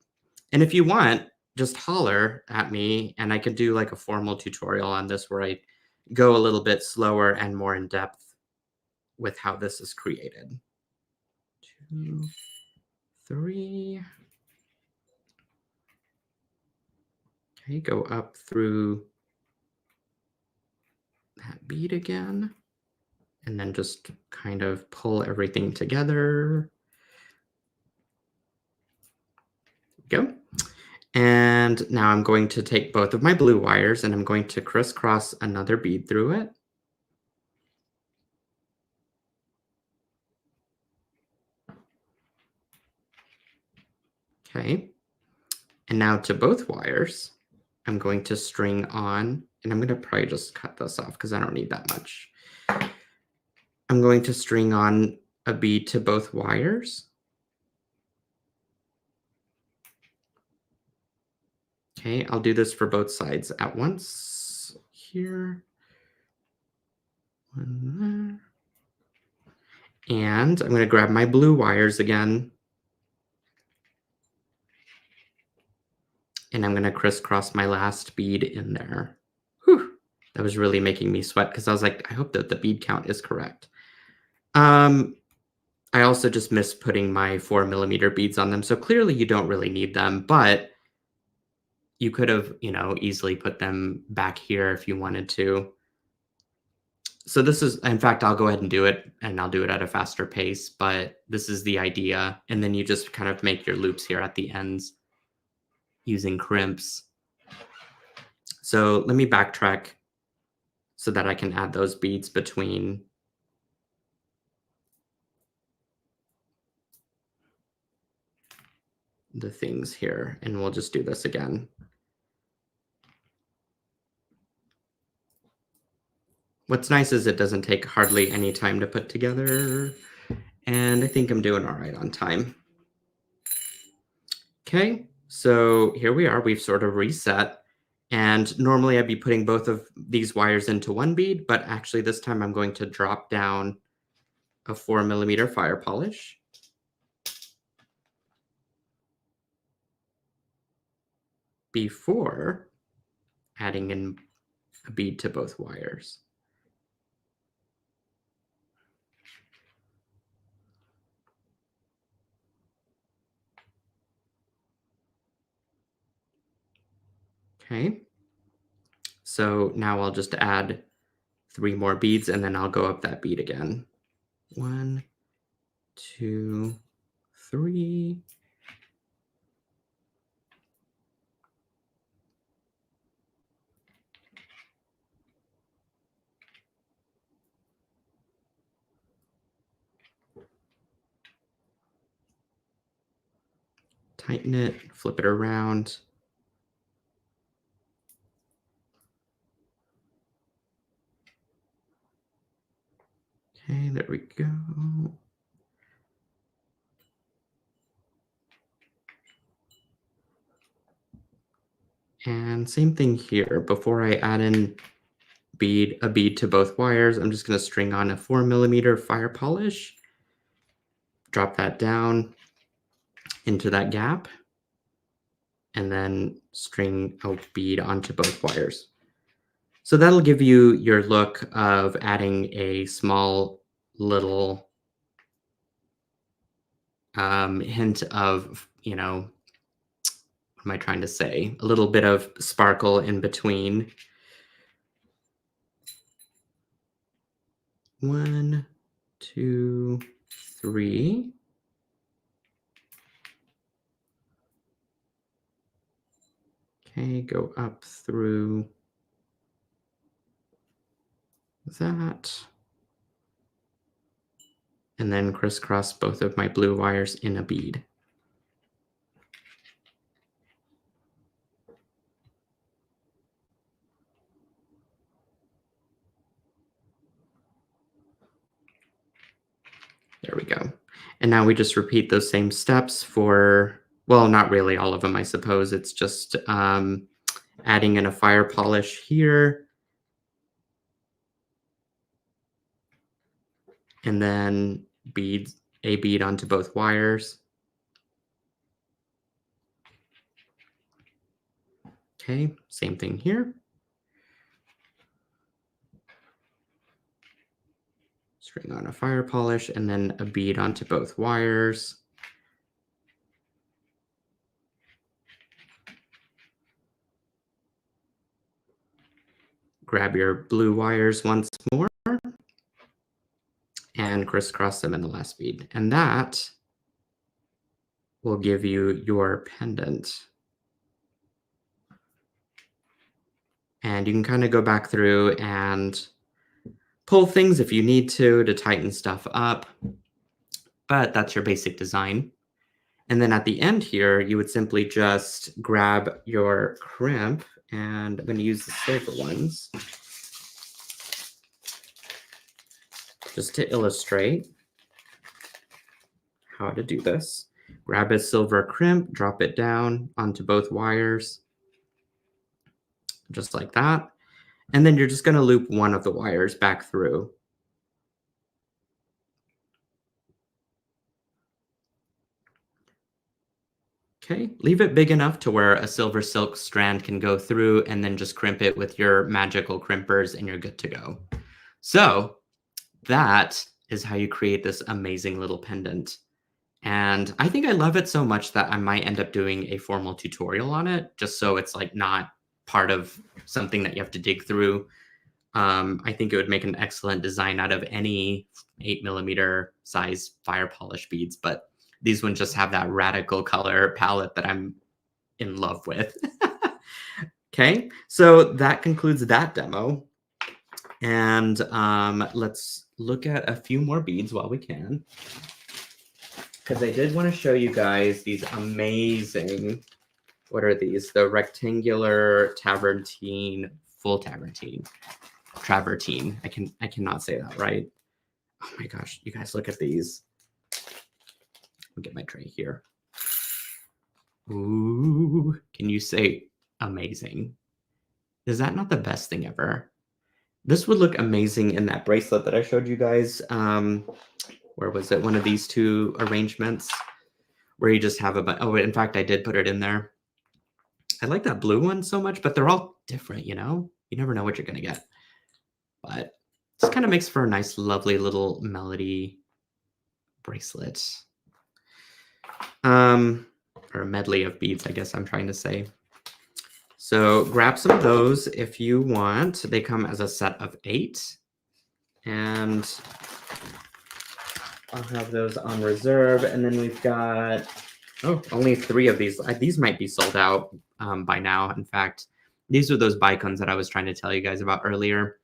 And if you want, just holler at me and I could do like a formal tutorial on this where I go a little bit slower and more in depth with how this is created. 2, 3. Okay, go up through that bead again, and then just kind of pull everything together. Go. And now I'm going to take both of my blue wires and I'm going to crisscross another bead through it. Okay. And now to both wires, I'm going to string on, and I'm going to probably just cut this off because I don't need that much. I'm going to string on a bead to both wires. Okay, I'll do this for both sides at once. Here. One there. And I'm going to grab my blue wires again. And I'm going to crisscross my last bead in there. Whew, that was really making me sweat because I was like, I hope that the bead count is correct. I also just missed putting my 4mm beads on them. So clearly you don't really need them, but you could have, easily put them back here if you wanted to. So this is, in fact, I'll go ahead and do it, and I'll do it at a faster pace, but this is the idea. And then you just kind of make your loops here at the ends using crimps. So let me backtrack so that I can add those beads between the things here, and we'll just do this again. What's nice is it doesn't take hardly any time to put together, and I think I'm doing all right on time. Okay, so here we are. We've sort of reset, and normally I'd be putting both of these wires into one bead, but actually this time I'm going to drop down a 4mm fire polish. Before adding in a bead to both wires. Okay, so now I'll just add 3 more beads and then I'll go up that bead again. 1, 2, 3. Tighten it, flip it around. Okay, there we go. And same thing here. Before I add in a bead to both wires, I'm just going to string on a 4mm fire polish. Drop that down into that gap. And then string a bead onto both wires. So that'll give you your look of adding a small little hint of, what am I trying to say? A little bit of sparkle in between. 1, 2, 3. Okay, go up through that. And then crisscross both of my blue wires in a bead. There we go. And now we just repeat those same steps for, well, not really all of them, I suppose. It's just adding in a fire polish here. And then a bead onto both wires. Okay, same thing here. String on a fire polish and then a bead onto both wires. Grab your blue wires once more and crisscross them in the last bead. And that will give you your pendant. And you can kind of go back through and pull things if you need to tighten stuff up. But that's your basic design. And then at the end here, you would simply just grab your crimp, and I'm going to use the silver ones just to illustrate how to do this. Grab a silver crimp, drop it down onto both wires, just like that. And then you're just going to loop one of the wires back through. Okay, leave it big enough to where a silver silk strand can go through and then just crimp it with your magical crimpers and you're good to go. So that is how you create this amazing little pendant. And I think I love it so much that I might end up doing a formal tutorial on it, just so it's like not part of something that you have to dig through. I think it would make an excellent design out of any 8mm size fire polish beads, but these ones just have that radical color palette that I'm in love with. Okay, so that concludes that demo. And let's look at a few more beads while we can. Because I did want to show you guys these amazing, what are these? The rectangular travertine, full travertine. Travertine. I cannot say that right. Oh my gosh, you guys look at these. I'll get my tray here. Ooh, can you say amazing? Is that not the best thing ever? This would look amazing in that bracelet that I showed you guys. Where was it? One of these two arrangements where you just have a, oh, in fact, I did put it in there. I like that blue one so much, but they're all different, you know? You never know what you're going to get. But this kind of makes for a nice, lovely little melody bracelet. Or a medley of beads, I guess I'm trying to say. So grab some of those if you want. They come as a set of 8. And I'll have those on reserve. And then we've got, oh, only 3 of these. These might be sold out by now. In fact, these are those bicones that I was trying to tell you guys about earlier.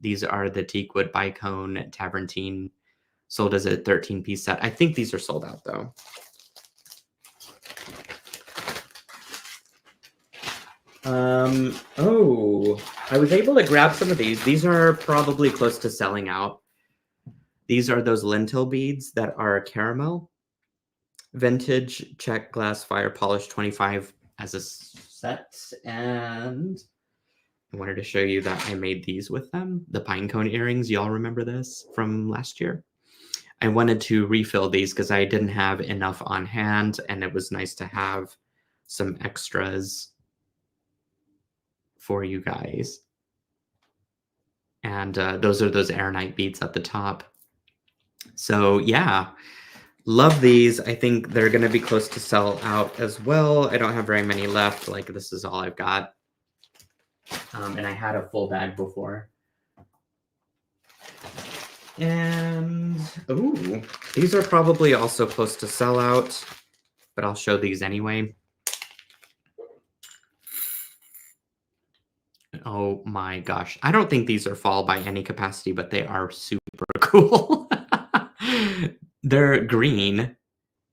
These are the teakwood bicone travertine, sold as a 13-piece set. I think these are sold out, though. Oh, I was able to grab some of these. These are probably close to selling out. These are those lentil beads that are caramel. Vintage check glass fire polish 25 as a set. And I wanted to show you that I made these with them. The pine cone earrings. Y'all remember this from last year? I wanted to refill these because I didn't have enough on hand, and it was nice to have some extras for you guys. And those are those Aeronite beads at the top. So yeah, love these. I think they're going to be close to sell out as well. I don't have very many left. Like, this is all I've got. And I had a full bag before. And, ooh, these are probably also close to sell out, but I'll show these anyway. Oh my gosh. I don't think these are fall by any capacity, but they are super cool. They're green,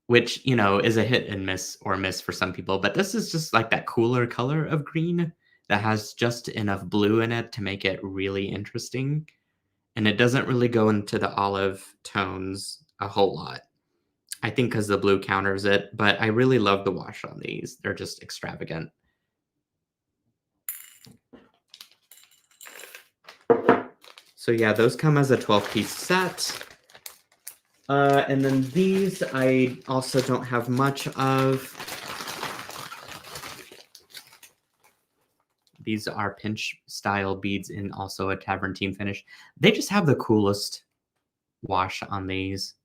which, you know, is a hit and miss or miss for some people, but this is just like that cooler color of green that has just enough blue in it to make it really interesting. And it doesn't really go into the olive tones a whole lot. I think because the blue counters it, but I really love the wash on these. They're just extravagant. So yeah, those come as a 12-piece set. And then these I also don't have much of. These are pinch style beads in also a travertine finish. They just have the coolest wash on these,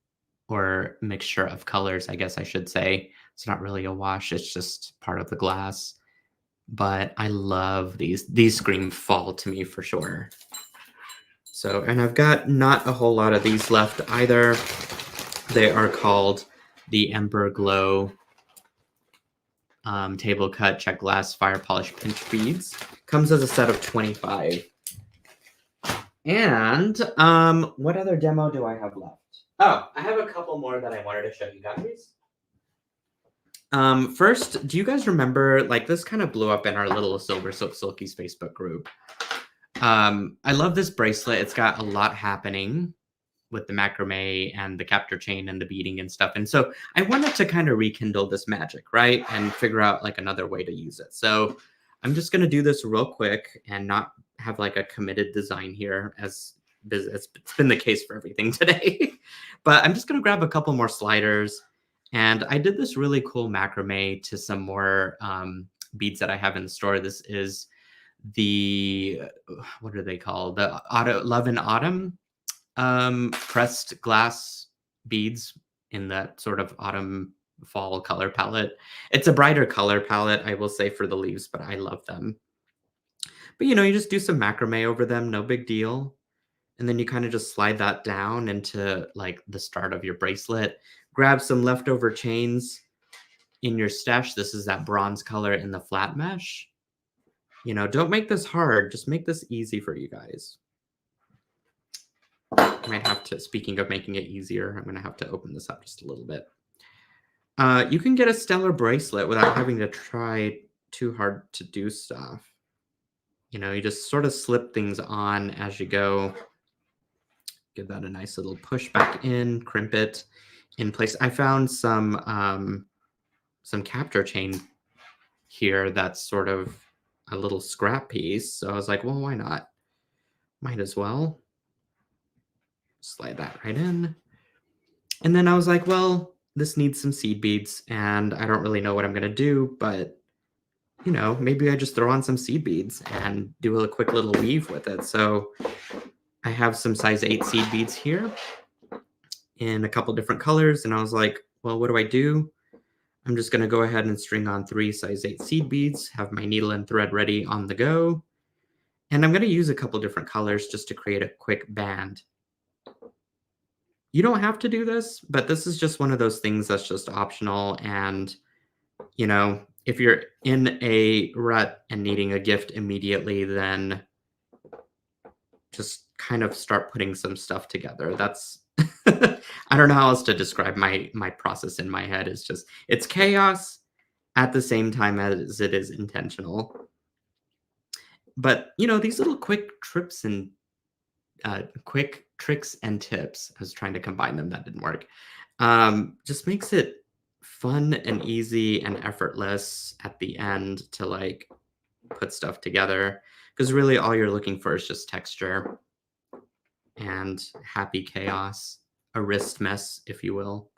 or mixture of colors, I guess I should say. It's not really a wash, it's just part of the glass. But I love these. These scream fall to me for sure. So, and I've got not a whole lot of these left either. They are called the Ember Glow Table Cut Check Glass Fire Polish Pinch Beads. Comes as a set of 25. And what other demo do I have left? Oh, I have a couple more that I wanted to show you guys. First, do you guys remember, like, this kind of blew up in our little SilverSilk Silkies Facebook group. I love this bracelet. It's got a lot happening with the macrame and the captor chain and the beading and stuff. And so I wanted to kind of rekindle this magic, right? And figure out like another way to use it. So I'm just going to do this real quick and not have like a committed design here, as it's been the case for everything today. But I'm just going to grab a couple more sliders And I did this really cool macrame to some more beads that I have in the store. This is the, what are they called? The Love in Autumn pressed glass beads in that sort of autumn fall color palette. It's a brighter color palette, I will say, for the leaves, but I love them. But you just do some macrame over them, no big deal. And then you kind of just slide that down into like the start of your bracelet. Grab some leftover chains in your stash. This is that bronze color in the flat mesh. Don't make this hard. Just make this easy for you guys. I might have to, speaking of making it easier, I'm going to have to open this up just a little bit. You can get a stellar bracelet without having to try too hard to do stuff. You just sort of slip things on as you go. Give that a nice little push back in, crimp it in place. I found some capture chain here that's sort of a little scrap piece. So I was like, well, why not? Might as well. Slide that right in. And then I was like, well, this needs some seed beads, and I don't really know what I'm going to do, but, maybe I just throw on some seed beads and do a quick little weave with it. So I have some size 8 seed beads here in a couple different colors, and I was like, well, what do? I'm just going to go ahead and string on 3 size 8 seed beads, have my needle and thread ready on the go, and I'm going to use a couple different colors just to create a quick band. You don't have to do this, but this is just one of those things that's just optional. And, if you're in a rut and needing a gift immediately, then just kind of start putting some stuff together. That's, I don't know how else to describe my process in my head. It's chaos at the same time as it is intentional. But, these little quick tricks and tips. I was trying to combine them. That didn't work. Just makes it fun and easy and effortless at the end to like put stuff together. Because really all you're looking for is just texture and happy chaos, a wrist mess, if you will.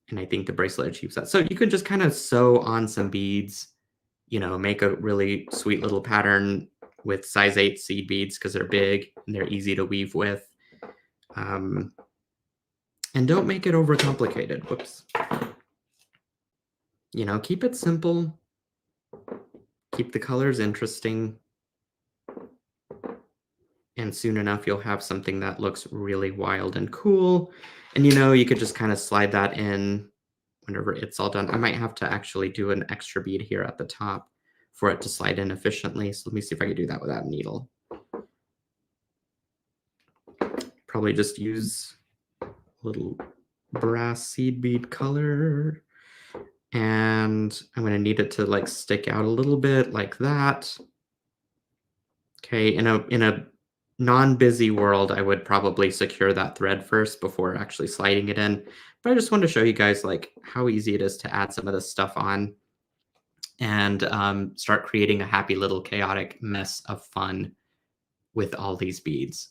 And I think the bracelet achieves that. So you can just kind of sew on some beads, make a really sweet little pattern with size 8 seed beads because they're big and they're easy to weave with. And don't make it overcomplicated. Whoops. Keep it simple. Keep the colors interesting. And soon enough, you'll have something that looks really wild and cool. And you could just kind of slide that in whenever it's all done. I might have to actually do an extra bead here at the top for it to slide in efficiently. So let me see if I can do that without a needle. Probably just use a little brass seed bead color. And I'm going to need it to like stick out a little bit like that. Okay, in a non-busy world, I would probably secure that thread first before actually sliding it in. But I just wanted to show you guys like how easy it is to add some of this stuff on and start creating a happy little chaotic mess of fun with all these beads.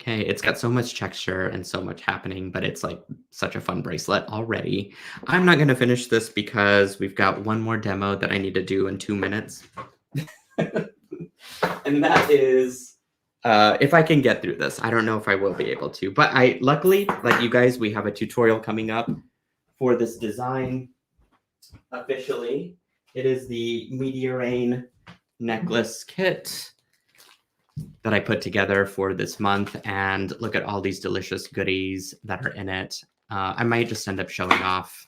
Okay, it's got so much texture and so much happening, but it's like such a fun bracelet already. I'm not going to finish this because we've got one more demo that I need to do in 2 minutes. And that is, if I can get through this. I don't know if I will be able to, but luckily, like you guys, we have a tutorial coming up for this design. Officially, it is the Meteor Rain necklace kit that I put together for this month, and look at all these delicious goodies that are in it. I might just end up showing off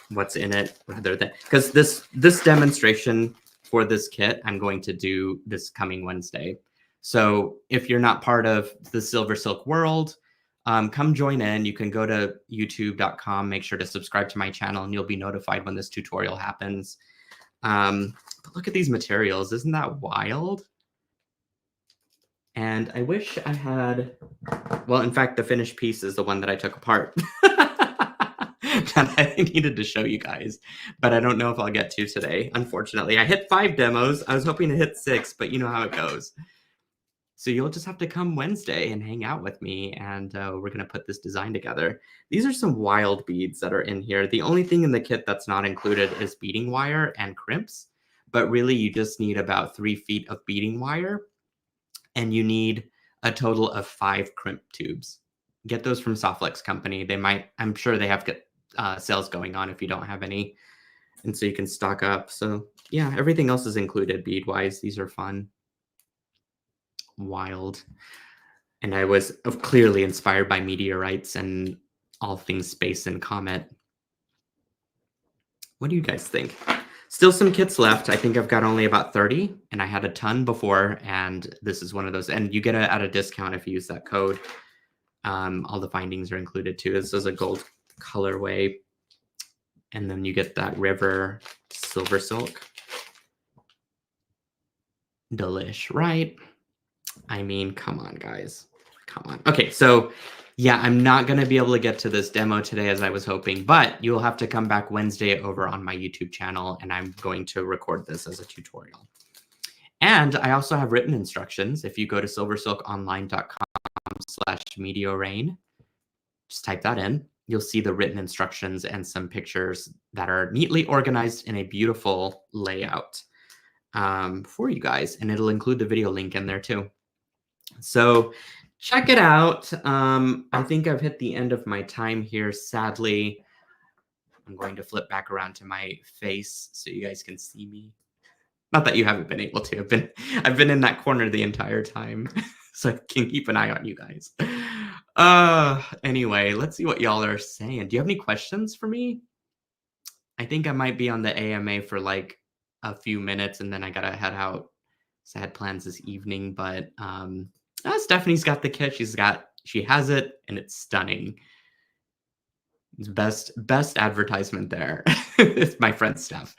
what's in it rather than, because this demonstration for this kit I'm going to do this coming Wednesday. So if you're not part of the SilverSilk world, come join in. You can go to youtube.com, make sure to subscribe to my channel, and you'll be notified when this tutorial happens. But look at these materials. Isn't that wild? And I wish I had, well, in fact, the finished piece is the one that I took apart that I needed to show you guys, but I don't know if I'll get to today. Unfortunately, I hit 5 demos. I was hoping to hit 6, but you know how it goes. So you'll just have to come Wednesday and hang out with me, and we're gonna put this design together. These are some wild beads that are in here. The only thing in the kit that's not included is beading wire and crimps, but really you just need about 3 feet of beading wire, and you need a total of 5 crimp tubes. Get those from Softlex Company. They might, I'm sure they have sales going on if you don't have any, and so you can stock up. So yeah, everything else is included bead wise. These are fun, wild. And I was clearly inspired by meteorites and all things space and comet. What do you guys think? Still some kits left. I think I've got only about 30, and I had a ton before, and this is one of those. And you get it at a discount if you use that code. All the findings are included too. This is a gold colorway, and then you get that river silver silk. Delish, right? I mean, come on, guys. Come on. Okay, so yeah, I'm not going to be able to get to this demo today as I was hoping, but you'll have to come back Wednesday over on my YouTube channel, and I'm going to record this as a tutorial. And I also have written instructions. If you go to silversilkonline.com/meteorain, just type that in. You'll see the written instructions and some pictures that are neatly organized in a beautiful layout for you guys. And it'll include the video link in there too. So check it out. I think I've hit the end of my time here. Sadly, I'm going to flip back around to my face so you guys can see me. Not that you haven't been able to. I've been in that corner the entire time, so I can keep an eye on you guys. Anyway, let's see what y'all are saying. Do you have any questions for me? I think I might be on the AMA for like a few minutes, and then I gotta head out. So I had plans this evening, but Stephanie's got the kit. She has it, and it's stunning. It's best advertisement there. It's my friend Steph.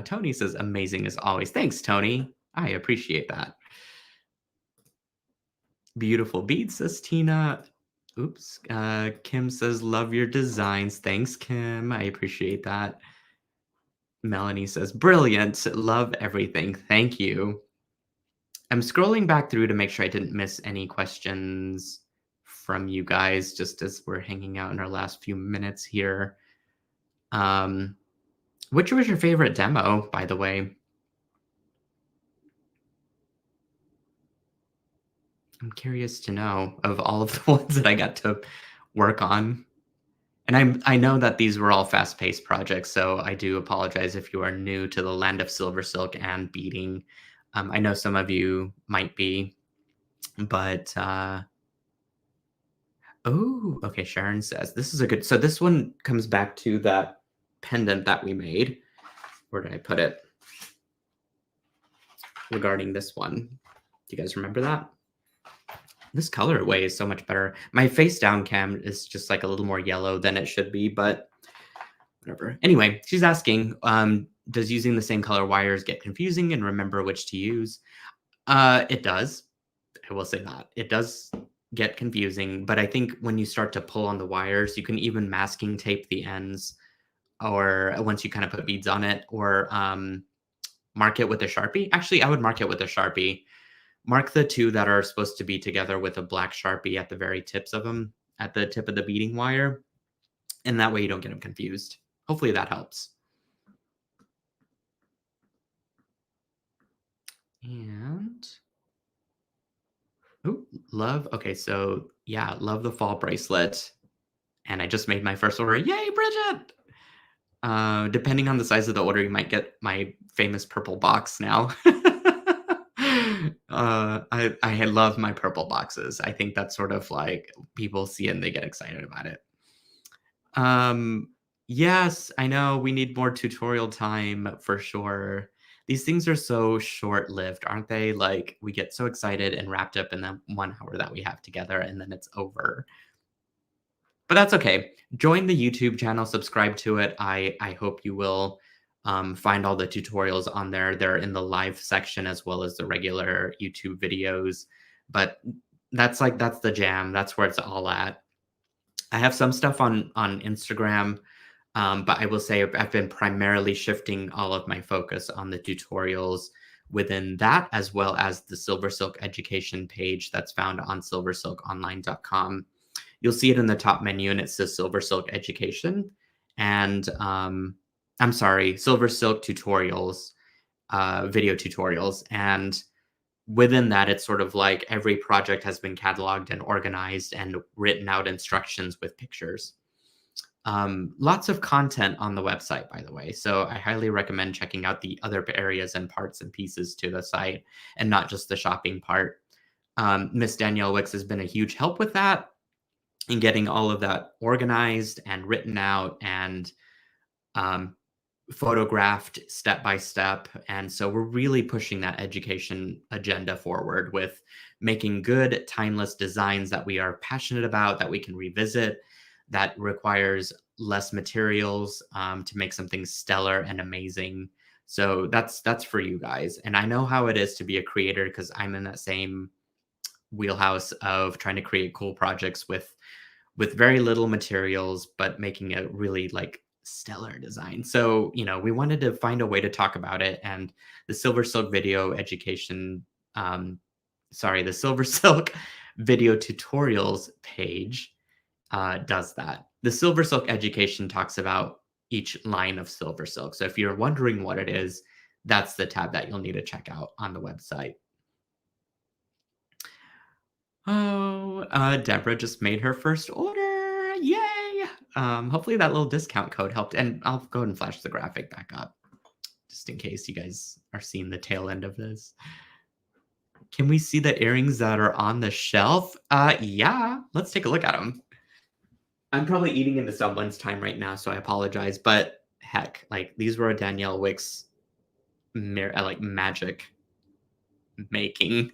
Tony says amazing as always. Thanks, Tony. I appreciate that. Beautiful beads, says Tina. Oops. Kim says love your designs. Thanks, Kim. I appreciate that. Melanie says brilliant. Love everything. Thank you. I'm scrolling back through to make sure I didn't miss any questions from you guys just as we're hanging out in our last few minutes here. Which was your favorite demo, by the way? I'm curious to know of all of the ones that I got to work on. And I know that these were all fast-paced projects, so I do apologize if you are new to the land of SilverSilk and beading. I know some of you might be, but oh, okay. Sharon says this is a good. So this one comes back to that pendant that we made. Where did I put it? Regarding this one, do you guys remember that? This colorway is so much better. My face down cam is just like a little more yellow than it should be, but whatever. Anyway, she's asking, does using the same color wires get confusing and remember which to use? It does. I will say that. It does get confusing, but I think when you start to pull on the wires, you can even masking tape the ends, or once you kind of put beads on it, or mark it with a Sharpie. Actually, I would mark it with a Sharpie. Mark the two that are supposed to be together with a black Sharpie at the very tips of them, at the tip of the beading wire. And that way you don't get them confused. Hopefully that helps. And, oh, love. Okay, so yeah, love the fall bracelet. And I just made my first order. Yay, Bridget! Depending on the size of the order, you might get my famous purple box now. I love my purple boxes. I think that's sort of like people see it and they get excited about it. Yes, I know we need more tutorial time for sure. These things are so short-lived, aren't they? Like we get so excited and wrapped up in the 1 hour that we have together and then it's over. But that's okay. Join the YouTube channel, subscribe to it. I hope you will find all the tutorials on there. They're in the live section as well as the regular YouTube videos. But that's the jam. That's where it's all at. I have some stuff on Instagram, but I will say I've been primarily shifting all of my focus on the tutorials within that, as well as the SilverSilk education page that's found on silversilkonline.com. You'll see it in the top menu and it says SilverSilk education. And I'm sorry, SilverSilk tutorials, video tutorials. And within that, it's sort of like every project has been cataloged and organized and written out instructions with pictures. Lots of content on the website, by the way. So I highly recommend checking out the other areas and parts and pieces to the site and not just the shopping part. Miss Danielle Wicks has been a huge help with that in getting all of that organized and written out and um, photographed step by step. And so we're really pushing that education agenda forward with making good, timeless designs that we are passionate about, that we can revisit, that requires less materials to make something stellar and amazing. So that's for you guys. And I know how it is to be a creator because I'm in that same wheelhouse of trying to create cool projects with very little materials, but making a really like stellar design. So, we wanted to find a way to talk about it. And the Silver Silk video education, the Silver Silk video tutorials page does that. The Silver Silk education talks about each line of Silver Silk. So if you're wondering what it is, that's the tab that you'll need to check out on the website. Oh, Deborah just made her first order. Yay! Hopefully that little discount code helped. And I'll go ahead and flash the graphic back up just in case you guys are seeing the tail end of this. Can we see the earrings that are on the shelf? Yeah, let's take a look at them. I'm probably eating into someone's time right now, so I apologize. But heck, like these were a Danielle Wicks like magic making.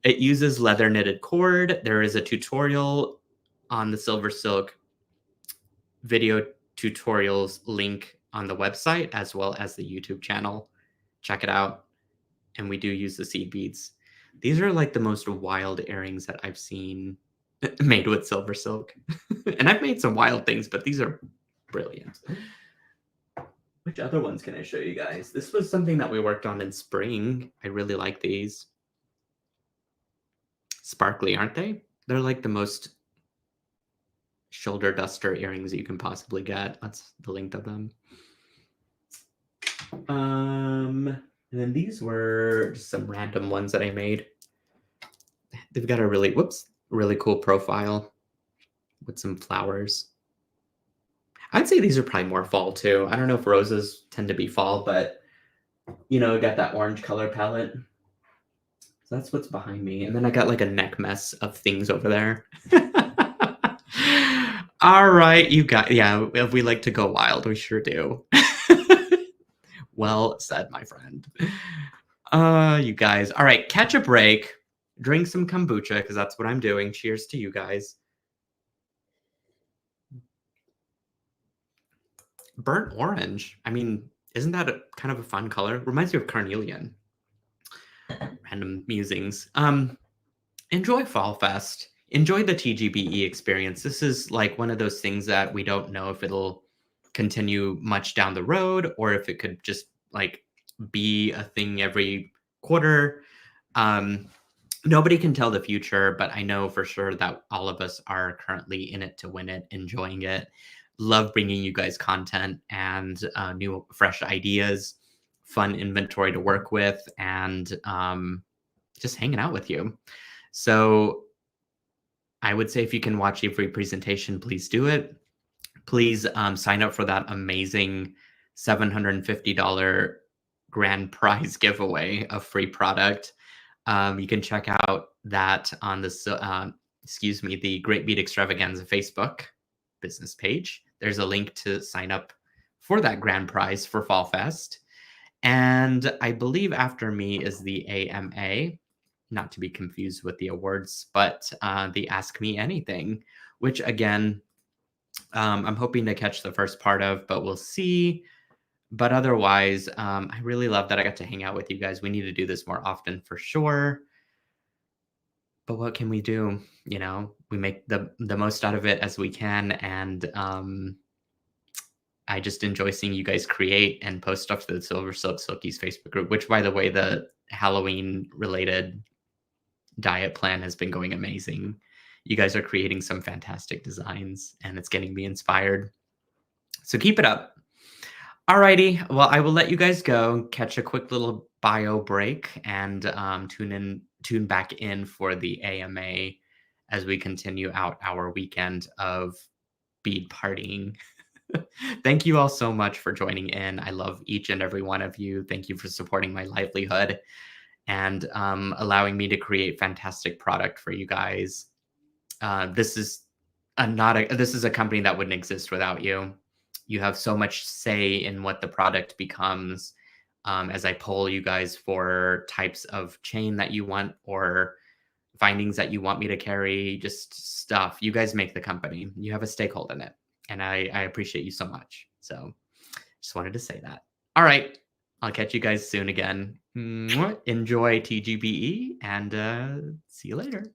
It uses leather knitted cord. There is a tutorial on the SilverSilk video tutorials link on the website as well as the YouTube channel. Check it out. And we do use the seed beads. These are like the most wild earrings that I've seen made with SilverSilk. And I've made some wild things, but these are brilliant. Which other ones can I show you guys? This was something that we worked on in spring. I really like these. Sparkly, aren't they? They're like the most shoulder duster earrings you can possibly get. That's the link of them. And then these were just some random ones that I made. They've got a really cool profile with some flowers. I'd say these are probably more fall too. I don't know if roses tend to be fall, but got that orange color palette. So that's what's behind me. And then I got like a neck mess of things over there. All right, you got, yeah, if we like to go wild, we sure do. Well said, my friend. You guys. All right, catch a break. Drink some kombucha because that's what I'm doing. Cheers to you guys. Burnt orange. I mean, isn't that kind of a fun color? Reminds me of carnelian. Random musings. Enjoy Fall Fest. Enjoy the TGBE experience. This is like one of those things that we don't know if it'll continue much down the road or if it could just like be a thing every quarter. Nobody can tell the future, but I know for sure that all of us are currently in it to win it, enjoying it. Love bringing you guys content and new, fresh ideas, fun inventory to work with, and just hanging out with you. So I would say if you can watch a free presentation, please do it. Please sign up for that amazing $750 grand prize giveaway of free product. You can check out that on the Great Bead Extravaganza Facebook business page. There's a link to sign up for that grand prize for Fall Fest. And I believe after me is the AMA, not to be confused with the awards, but the Ask Me Anything, which again, I'm hoping to catch the first part of, but we'll see. But otherwise, I really love that I got to hang out with you guys. We need to do this more often for sure. But what can we do? We make the most out of it as we can. And I just enjoy seeing you guys create and post stuff to the Silver Silk Silkies Facebook group, which, by the way, the Halloween related diet plan has been going amazing. You guys are creating some fantastic designs and it's getting me inspired. So keep it up. Alrighty, well, I will let you guys go, catch a quick little bio break, and tune back in for the AMA as we continue out our weekend of bead partying. Thank you all so much for joining in. I love each and every one of you. Thank you for supporting my livelihood and allowing me to create fantastic product for you guys. This is this is a company that wouldn't exist without you. You have so much say in what the product becomes. As I poll you guys for types of chain that you want or findings that you want me to carry, just stuff. You guys make the company. You have a stakeholder in it. And I appreciate you so much. So just wanted to say that. All right. I'll catch you guys soon again. Enjoy TGBE and see you later.